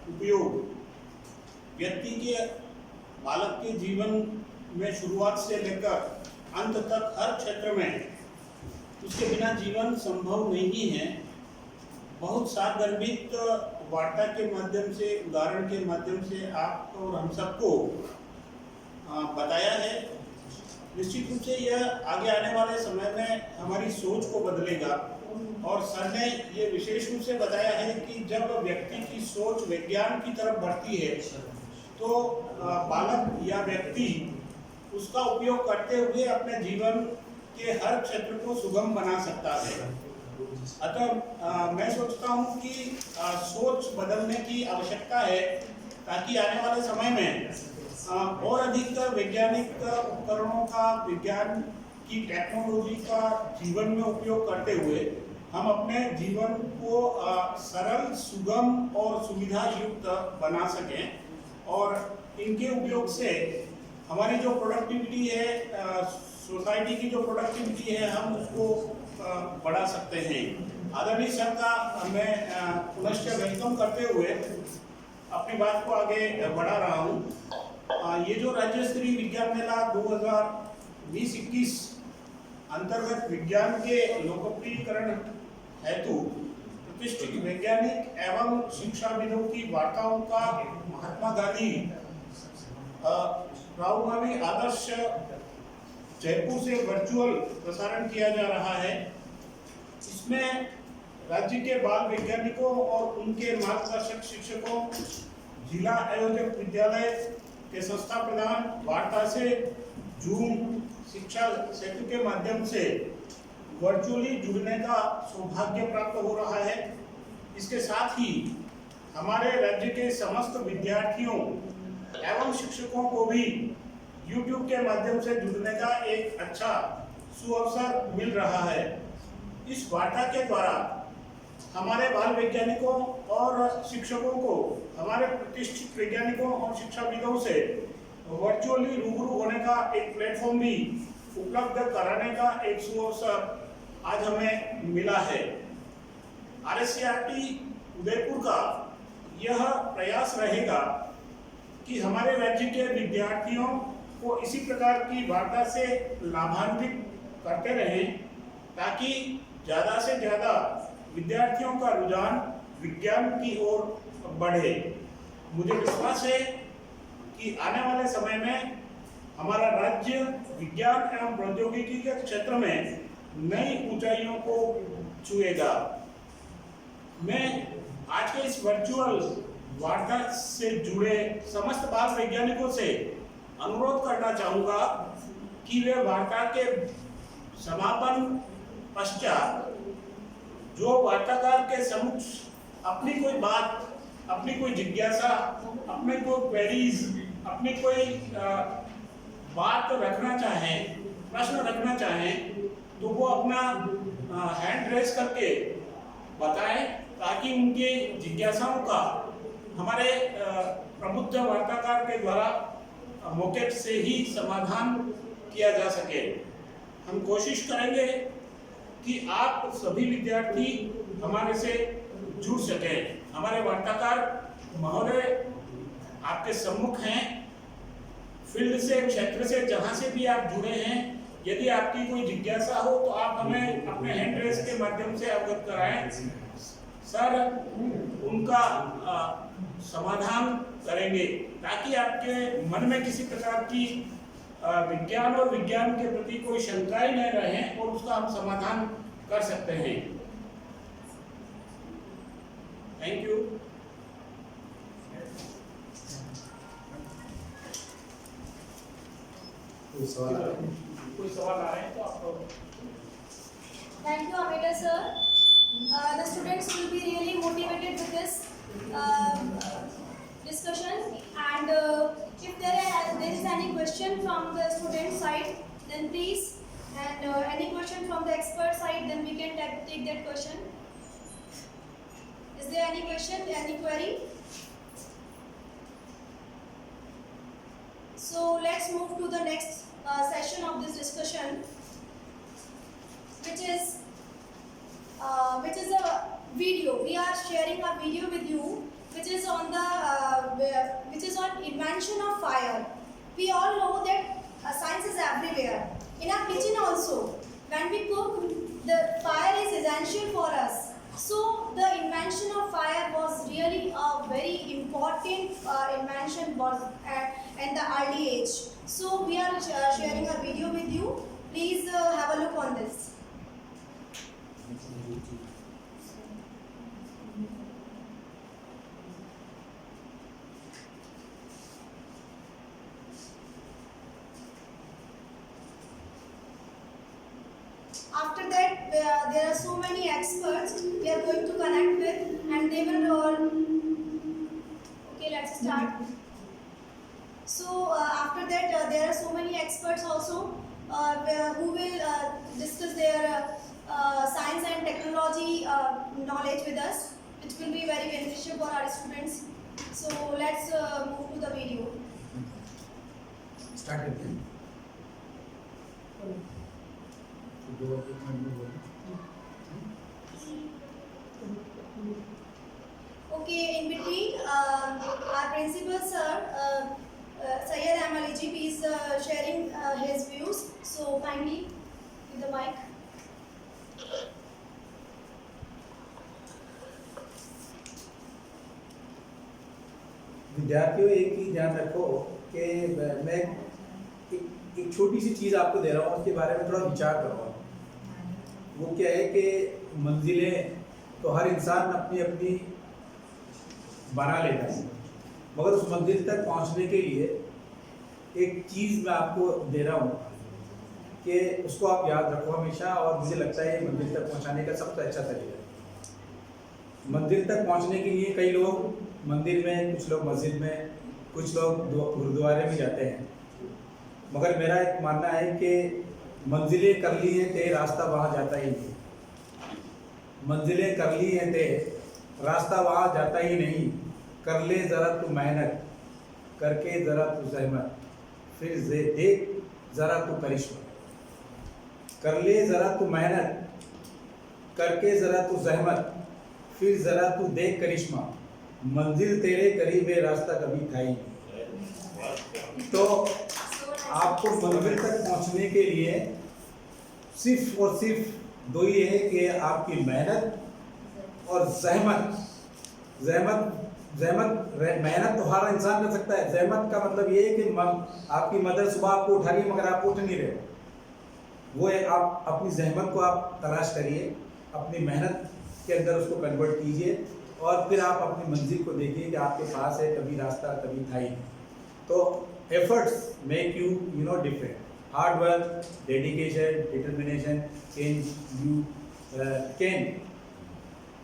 उपयोग व्यक्ति के बालक के जीवन में शुरुआत से लेकर अंत तक हर क्षेत्र में उसके बिना जीवन संभव नहीं है। बहुत सारगर्भित वार्ता के माध्यम से, उदाहरण के माध्यम से आप और हम सबको बताया है। निश्चित रूप से यह आगे आने वाले समय में हमारी सोच को बदलेगा और सर ने ये विशेष रूप से बताया है कि जब व्यक्ति की सोच विज्ञान की तरफ बढ़ती है तो बालक या व्यक्ति उसका उपयोग करते हुए अपने जीवन के हर क्षेत्र को सुगम बना सकता है। अतः मैं सोचता हूँ कि सोच बदलने की आवश्यकता है ताकि आने वाले समय में और अधिक वैज्ञानिक उपकरणों का, विज्ञान की टेक्नोलॉजी का जीवन में उपयोग करते हुए हम अपने जीवन को सरल, सुगम और सुविधा युक्त बना सकें और इनके उपयोग से हमारी जो प्रोडक्टिविटी है, सोसाइटी की जो प्रोडक्टिविटी है, हम उसको बढ़ा सकते हैं। आदरणीय सर का मैं पुनश्च वेलकम करते हुए अपनी बात को आगे बढ़ा रहा हूँ। ये जो राज्य स्तरीय विज्ञान मेला 2020-21 अंतर्गत विज्ञान के लोकप्रियकरण हेतु प्रतिष्ठित वैज्ञानिक एवं शिक्षाविदों की वार्ताओं का महात्मा गांधी राहुल आदर्श जयपुर से वर्चुअल प्रसारण किया जा रहा है। इसमें राज्य के बाल वैज्ञानिकों और उनके मार्गदर्शक शिक्षकों, जिला आयोजक विद्यालय के संस्था प्रधान वार्ता से जूम शिक्षा सेतु के माध्यम से वर्चुअली जुड़ने का सौभाग्य प्राप्त हो रहा है। इसके साथ ही हमारे राज्य के समस्त विद्यार्थियों एवं शिक्षकों को भी YouTube के माध्यम से जुड़ने का एक अच्छा सुअवसर मिल रहा है। इस वार्ता के द्वारा हमारे बाल वैज्ञानिकों और शिक्षकों को हमारे प्रतिष्ठित वैज्ञानिकों और शिक्षाविदों से वर्चुअली रूबरू होने का एक प्लेटफॉर्म भी उपलब्ध कराने का एक सुअवसर आज हमें मिला है। RSCRT उदयपुर का यह प्रयास रहेगा कि हमारे राज्य के विद्यार्थियों को इसी प्रकार की वार्ता से लाभान्वित करते रहें ताकि ज़्यादा से ज़्यादा विद्यार्थियों का रुझान विज्ञान की ओर बढ़े। मुझे विश्वास है कि आने वाले समय में हमारा राज्य विज्ञान एवं प्रौद्योगिकी के क्षेत्र में नई ऊंचाइयों को छुएगा। मैं आज के इस वर्चुअल वार्ता से जुड़े समस्त बाल वैज्ञानिकों से अनुरोध करना चाहूँगा कि वे वार्ता के समापन पश्चात जो वार्ताकार के समक्ष अपनी कोई बात, अपनी कोई जिज्ञासा, अपने कोई क्वेरीज, अपनी कोई बात रखना चाहें, प्रश्न रखना चाहें, तो वो अपना हैंड रेस करके बताएं ताकि उनके जिज्ञासाओं का हमारे प्रबुद्ध वार्ताकार के द्वारा मौके से ही समाधान किया जा सके। हम कोशिश करेंगे कि आप सभी विद्यार्थी हमारे से जुड़ सकें। हमारे वार्ताकार महोदय आपके सम्मुख हैं। फील्ड से, क्षेत्र से, जहाँ से भी आप जुड़े हैं, यदि आपकी कोई जिज्ञासा हो तो आप हमें अपने हैंड रेस के माध्यम से अवगत कराएं, सर उनका समाधान करेंगे, ताकि आपके मन में किसी प्रकार की विज्ञान और विज्ञान के प्रति कोई शंकाएं न रहें और उसका हम समाधान कर सकते हैं। Thank you. कोई सवाल आ रहे हैं तो आप Thank you, Amita sir. The students will be really motivated with this discussion, and if there is any question from the student side, then please, and any question from the expert side, then we can take that question. Is there any question, any query? So let's move to the next session of this discussion, which is a video. We are sharing a video with you, which is on invention of fire. We all know that science is everywhere. In our kitchen also, when we cook, the fire is essential for us. So the invention of fire was really a very important invention in the early age. So we are sharing a video with you. Please have a look on this. After that, there are so many experts we are going to connect with, and they will all. Okay, let's start. So after that, there are so many experts also who will discuss their science and technology knowledge with us, which will be very beneficial for our students. So let's move to the video. Start करते हैं। Okay, in between, our principal sir, Syed Amal Ejib, is sharing his views. So kindly give the mic. विद्यार्थियों, एक ही ध्यान रखो कि मैं एक छोटी सी चीज़ आपको दे रहा हूँ, उसके बारे में थोड़ा विचार करो। वो क्या है कि मंजिलें तो हर इंसान अपनी अपनी बना लेता है, मगर उस मंजिल तक पहुँचने के लिए एक चीज़ मैं आपको दे रहा हूँ कि उसको आप याद रखो हमेशा, और मुझे लगता है ये मंजिल तक पहुँचाने का सबसे अच्छा तरीका है। मंजिल तक पहुँचने के लिए कई लोग मंदिर में, कुछ लोग मस्जिद में, कुछ लोग गुरुद्वारे में जाते हैं, मगर मेरा एक मानना है कि मंजिलें कर ली हैं ते रास्ता वहाँ जाता ही नहीं। मंजिलें कर ली हैं ते रास्ता वहाँ जाता ही नहीं। कर ले ज़रा तू मेहनत, करके ज़रा तू ज़हमत, फिर देख ज़रा तू करिश्मा। कर ले ज़रा तू मेहनत, करके ज़रा तू ज़हमत, फिर ज़रा तू देख करिश्मा। मंजिल तेरे करीब है, रास्ता कभी था ही नहीं। तो आपको मंजिल तक पहुंचने के लिए सिर्फ और सिर्फ दो ही है कि आपकी मेहनत और जहमत। मेहनत तो हर इंसान कर सकता है। जहमत का मतलब ये है कि आपकी मदर सुबह आपको उठा रही है मगर आप उठ नहीं रहे, वो है आप अपनी जहमत को आप तलाश करिए, अपनी मेहनत के अंदर उसको कन्वर्ट कीजिए, और फिर आप अपनी मंजिल को देखिए कि आपके पास है, कभी रास्ता कभी था ही नहीं। तो efforts make you different. Hard work, dedication, determination can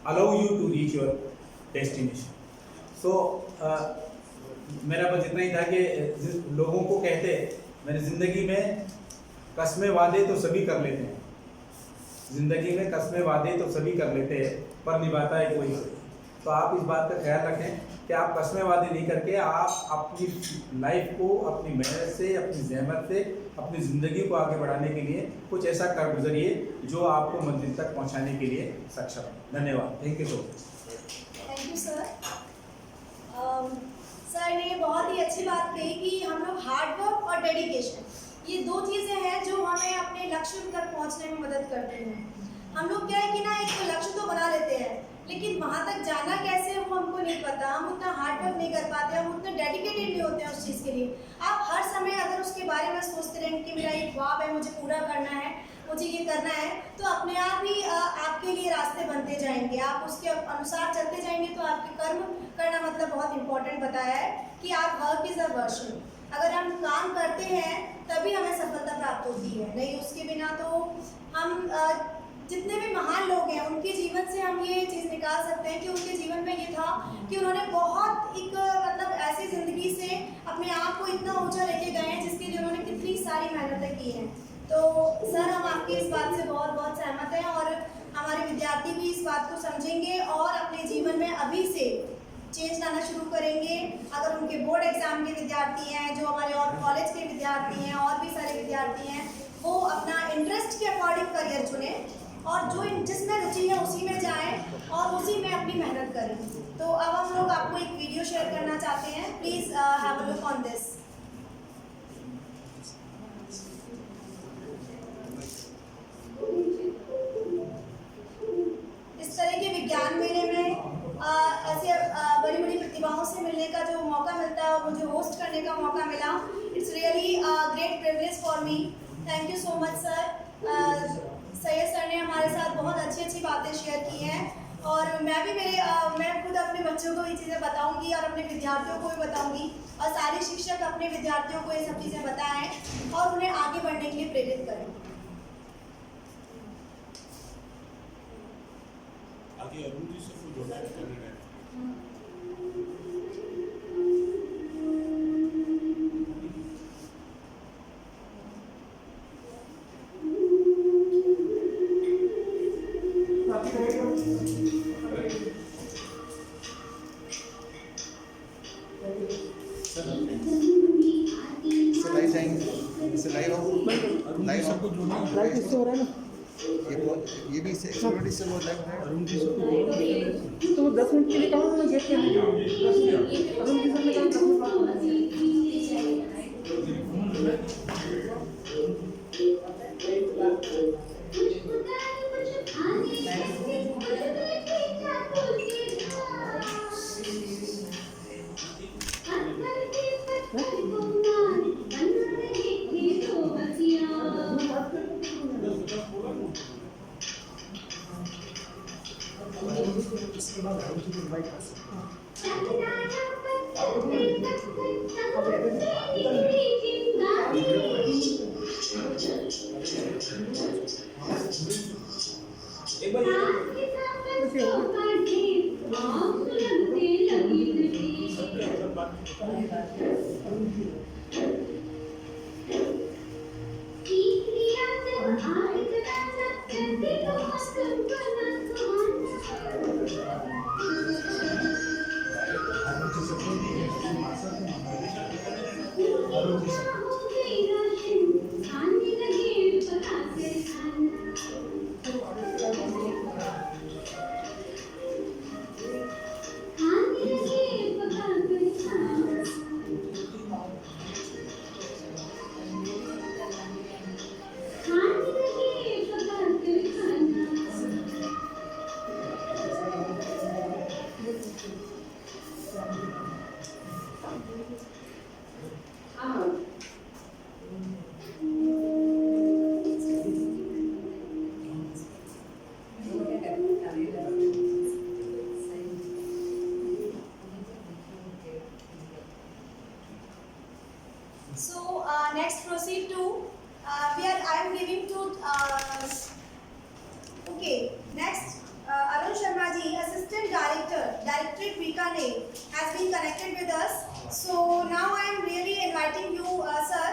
allow you to reach your destination. So मेरा बस इतना ही था कि लोगों को कहते मैंने ज़िंदगी में कसमें वादे तो सभी कर लेते हैं, ज़िंदगी में कसमें वादे तो सभी कर लेते हैं, पर निभाता है कोई। तो आप इस बात का ख्याल रखें कि आप कसमें वादे नहीं करके आप अपनी लाइफ को अपनी मेहनत से, अपनी जहमत से, अपनी ज़िंदगी को आगे बढ़ाने के लिए कुछ ऐसा कर गुजरिए जो आपको मंजिल तक पहुंचाने के लिए सक्षम है। धन्यवाद। Thank you so much. Thank you sir. Sir ने बहुत ही अच्छी बात कही कि हम लोग हार्ड वर्क और डेडिकेशन ये दो चीज़ें हैं जो हमें अपने लक्ष्य तक पहुंचने में मदद करती हैं। हम लोग क्या है कि ना एक लक्ष्य तो बना लेते हैं, लेकिन वहाँ तक जाना कैसे है वो हमको नहीं पता, हम उतना हार्ड वर्क नहीं कर पाते, हम उतने डेडिकेटेड नहीं होते हैं उस चीज़ के लिए। आप हर समय अगर उसके बारे में सोचते रहेंगे कि मेरा एक ख्वाब है, मुझे पूरा करना है, मुझे ये करना है, तो अपने आप ही आपके लिए रास्ते बनते जाएंगे। आप उसके अनुसार चलते जाएंगे तो आपके कर्म करना मतलब बहुत इंपॉर्टेंट बताया है कि आप वर्क इज़ अ वर्शन। अगर हम काम करते हैं तभी हमें सफलता प्राप्त होती है, नहीं उसके बिना तो हम जितने भी महान लोग हैं उनके जीवन से हम ये चीज़ निकाल सकते हैं कि उनके जीवन में ये था कि उन्होंने बहुत एक मतलब ऐसी ज़िंदगी से अपने आप को इतना ऊंचा लेके गए हैं जिसके लिए उन्होंने कितनी सारी मेहनतें की हैं। तो सर हम आपकी इस बात से बहुत बहुत सहमत हैं और हमारे विद्यार्थी भी इस बात को समझेंगे और अपने जीवन में अभी से चेंज लाना शुरू करेंगे। अगर उनके बोर्ड एग्जाम के विद्यार्थी हैं, जो हमारे और कॉलेज के विद्यार्थी हैं, और भी सारे विद्यार्थी हैं, वो अपना इंटरेस्ट के अकॉर्डिंग करियर चुनें और जो जिसमें रुचि है उसी में जाएं और उसी में अपनी मेहनत करें। तो अब हम लोग आपको एक वीडियो शेयर करना चाहते हैं, please have a look on this. इस तरह के विज्ञान मेले में ऐसे बड़ी बड़ी प्रतिभाओं से मिलने का जो मौका मिलता है और मुझे होस्ट करने का मौका मिला, it's really great privilege for me. Thank you so much sir. Syed sir ने हमारे साथ बहुत अच्छी अच्छी बातें शेयर की हैं और मैं खुद अपने बच्चों को ये चीज़ें बताऊंगी और अपने विद्यार्थियों को भी बताऊंगी और सारे शिक्षक अपने विद्यार्थियों को ये सब चीज़ें बताएं और उन्हें आगे बढ़ने के लिए प्रेरित करें। आगे अरुण जी से कुछ जोड़ना है। लाइव इससे हो रहा है ना, ये भी एक्टिविटी से वो लाइव है। अरुण जी से तो 10 मिनट के लिए कहा मैं गेट पे अरुण जी से कहा 10 मिनट बात इसके बाद अरुण जी को इनवाइट कर सकते हैं। So next proceed to I am giving to okay next Arun Sharma ji, Assistant Director, Directorate Bikaner, has been connected with us. So now I am really inviting you, sir,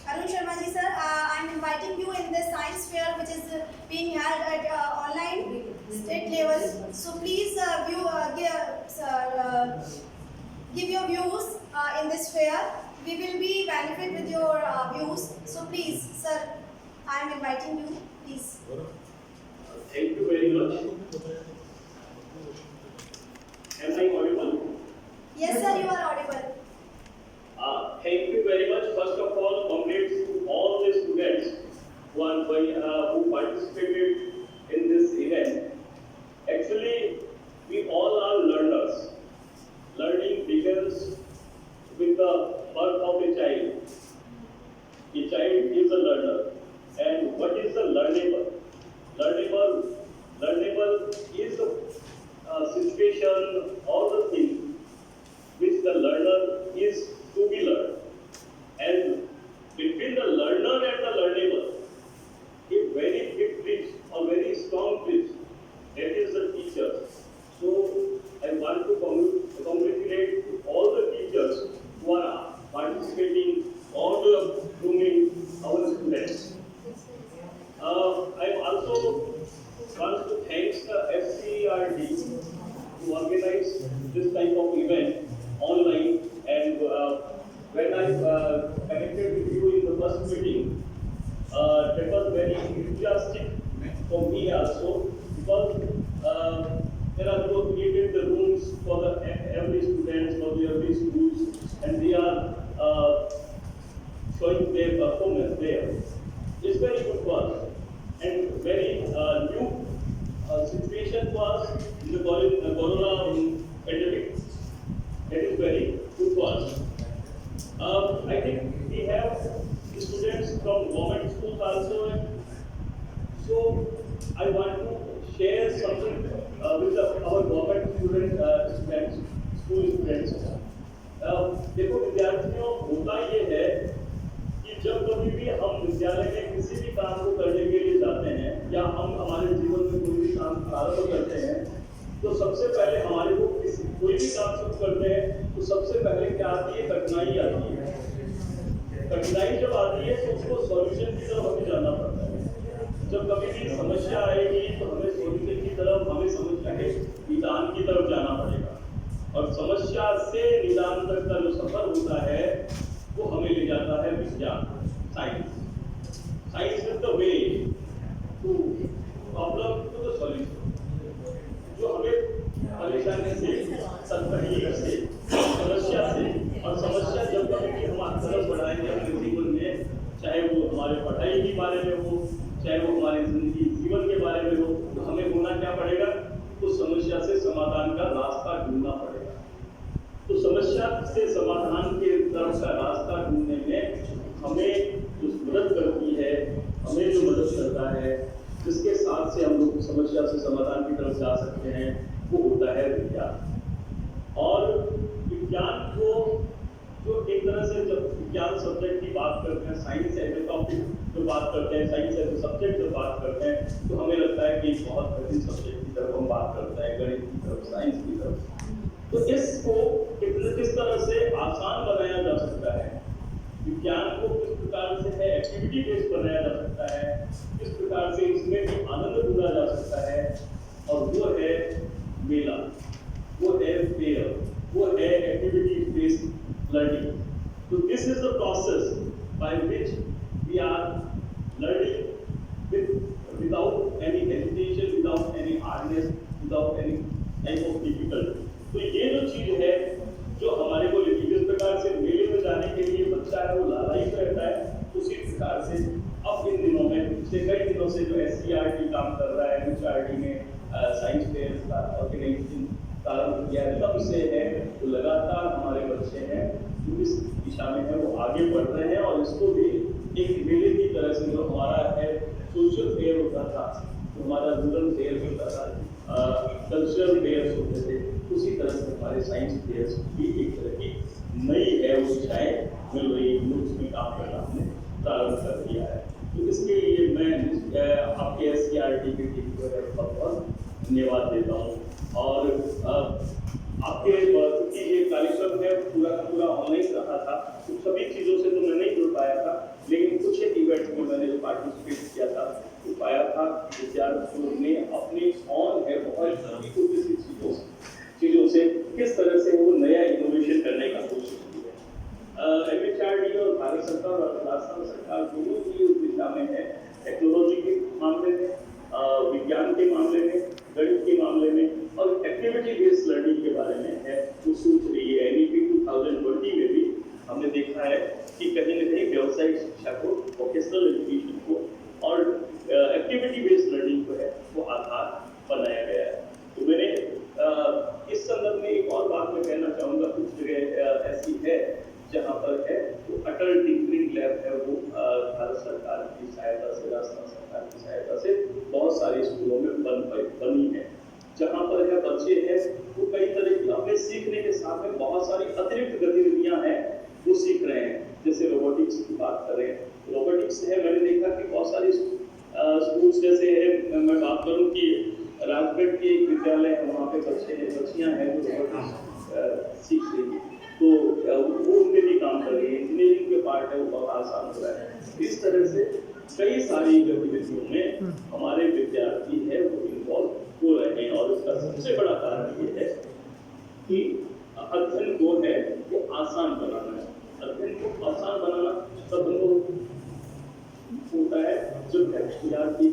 Arun Sharma ji, sir. I am inviting you in the science fair which is being held at online state level. So please give your views in this fair. We will be benefit with your views. So please, sir, I am inviting you. Please. Thank you very much. Am I audible? Yes, sir, you are audible. Thank you very much. First of all, congrats to all the birth of a child. A child is a learner. And what is the learnable? Learnable is a situation or the thing which the learner is to be learned. And between the learner and the learnable, a very big bridge or very strong bridge, that is the teacher. So I want to congratulate all the teachers who are participating or grooming our students. I also want to thank the FCERT to organize this type of event online. And when I connected with you in the first meeting, that was very enthusiastic for me also, because there are those created the rooms for the every students, for the every schools, and they are showing their performance there. It's very good for us, and very new situation was in the corona pandemic. That is very good for us. I think we have students from government schools also, so I want to share something with our government students, school students. देखो विद्यार्थियों, होता ये है कि जब कभी भी हम विद्यालय में किसी भी काम को करने के लिए जाते हैं या हम हमारे जीवन में कोई भी काम प्रारंभ करते हैं, तो सबसे पहले हमारे को कोई भी काम शुरू करते हैं तो सबसे पहले क्या आती है? कठिनाई आती है। कठिनाई जब आती है तो उसको सॉल्यूशन की तरफ हमें जाना पड़ता है। जब कभी भी समस्या आएगी तो हमें सॉल्यूशन की तरफ, हमें समस्या के निदान की तरफ जाना पड़ेगा, और समस्या से निदान तक का जो सफर होता है वो हमें ले जाता है विज्ञान, science. Science is the way to problem to the solution, जो हमें परेशानी से, तकलीफ से, समस्या से, और समस्या जब कभी भी हमारी तरफ बढ़ाएंगे अपने जीवन में, चाहे वो हमारे पढ़ाई के बारे में हो, चाहे वो हमारे जिंदगी जीवन के बारे में हो, तो हमें होना क्या पड़ेगा? उस समस्या से समाधान का रास्ता ढूंढना पड़ेगा। तो समस्या से समाधान के तरफ का रास्ता ढूंढने में हमें जो मदद करती है, हमें जो मदद करता है, जिसके साथ से हम लोग समस्या से समाधान की तरफ जा सकते हैं, वो होता है विज्ञान। और विज्ञान को जो एक तरह से जब विज्ञान सब्जेक्ट की बात करते हैं, साइंस एज ए टॉपिक जो बात करते हैं, साइंस एज ए सब्जेक्ट जब बात करते हैं, तो हमें लगता है कि बहुत कठिन सब्जेक्ट की तरफ हम बात करते हैं, गणित की तरफ, साइंस की तरफ। तो इसको किस तरह से आसान बनाया जा सकता है, विज्ञान को किस प्रकार से है एक्टिविटी बेस्ड बनाया जा सकता है, किस प्रकार से इसमें भी आनंद ढूंढा जा सकता है, और वो है मेला, वो है फेयर, वो है activity based learning. So this is the process by which we are learning without any hesitation, without any hardness, without any type of difficulty. तो ये जो चीज है जो हमारे को जिस प्रकार से मेले में जाने के लिए बच्चा है वो लालायित रहता है, उसी प्रकार से अब इन दिनों में पिछले कई दिनों से जो SCERT काम कर रहा है, HRD में साइंस फेयर का ऑर्गेनाइजेशन प्रारंभ किया है, तब से है तो लगातार हमारे बच्चे हैं जो इस दिशा में है वो आगे बढ़ रहे हैं, और इसको भी एक मेले की तरह से जो हमारा है सोशल फेयर होता था, जो हमारा रूरल फेयर होता था, कल्चरल फेयर्स होते थे, उसी तरह से हमारे साइंस फेयर्स भी एक तरह की नई है वो दिशाएं मिल रही है, उसमें काम करना हमने प्रारंभ कर दिया है। तो इसके लिए मैं आपके SCERT की टीम को बहुत धन्यवाद देता हूँ। और आपके क्योंकि ये कार्यक्रम है पूरा का पूरा ऑनलाइन रहा था, तो सभी चीज़ों से तो मैं नहीं जुड़ पाया था, लेकिन कुछ एक इवेंट में मैंने जो पार्टिसिपेट किया था तो पाया था विद्यार्थियों ने अपनी ऑन है बहुत चीज़ों से किस तरह से वो नया इनोवेशन करने का कोशिश की है। MHRD और भारत सरकार और राजस्थान सरकार दोनों ही उस दिशा में है, टेक्नोलॉजी के मामले में, विज्ञान के मामले में, गणित के मामले में, और एक्टिविटी बेस्ड लर्निंग के बारे में है वो सोच रही है। NEP 2020 में भी हमने देखा है कि कहीं न कहीं व्यावसायिक शिक्षा को, वोकेशनल एजुकेशन को और एक्टिविटी बेस्ड लर्निंग को है वो आधार बनाया गया है। तो मैंने इस संदर्भ में एक और बात मैं कहना चाहूँगा, कुछ जगह ऐसी है जहाँ पर बच्चे हैं वो कई तरह की अपने सीखने के साथ में बहुत सारी अतिरिक्त गतिविधियां हैं वो सीख रहे हैं। जैसे रोबोटिक्स की बात करें, रोबोटिक्स है, मैंने देखा कि बहुत सारी स्कूल्स जैसे है, मैं बात करूं कि राजगढ़ के एक विद्यालय है, वहाँ पे बच्चियां हैं जो रोबोटिक्स सीख रही हैं, तो वो उनपे भी काम कर रही है। इंजीनियरिंग के पार्ट है वो बहुत आसान हो रहा है। इस तरह से कई सारी गतिविधियों में हमारे विद्यार्थी है वो इन्वॉल्व हो रहे हैं, और इसका सबसे बड़ा कारण ये है कि अध्ययन को है वो आसान बनाना है। अध्ययन को आसान बनाना तब होता है जब विद्यार्थी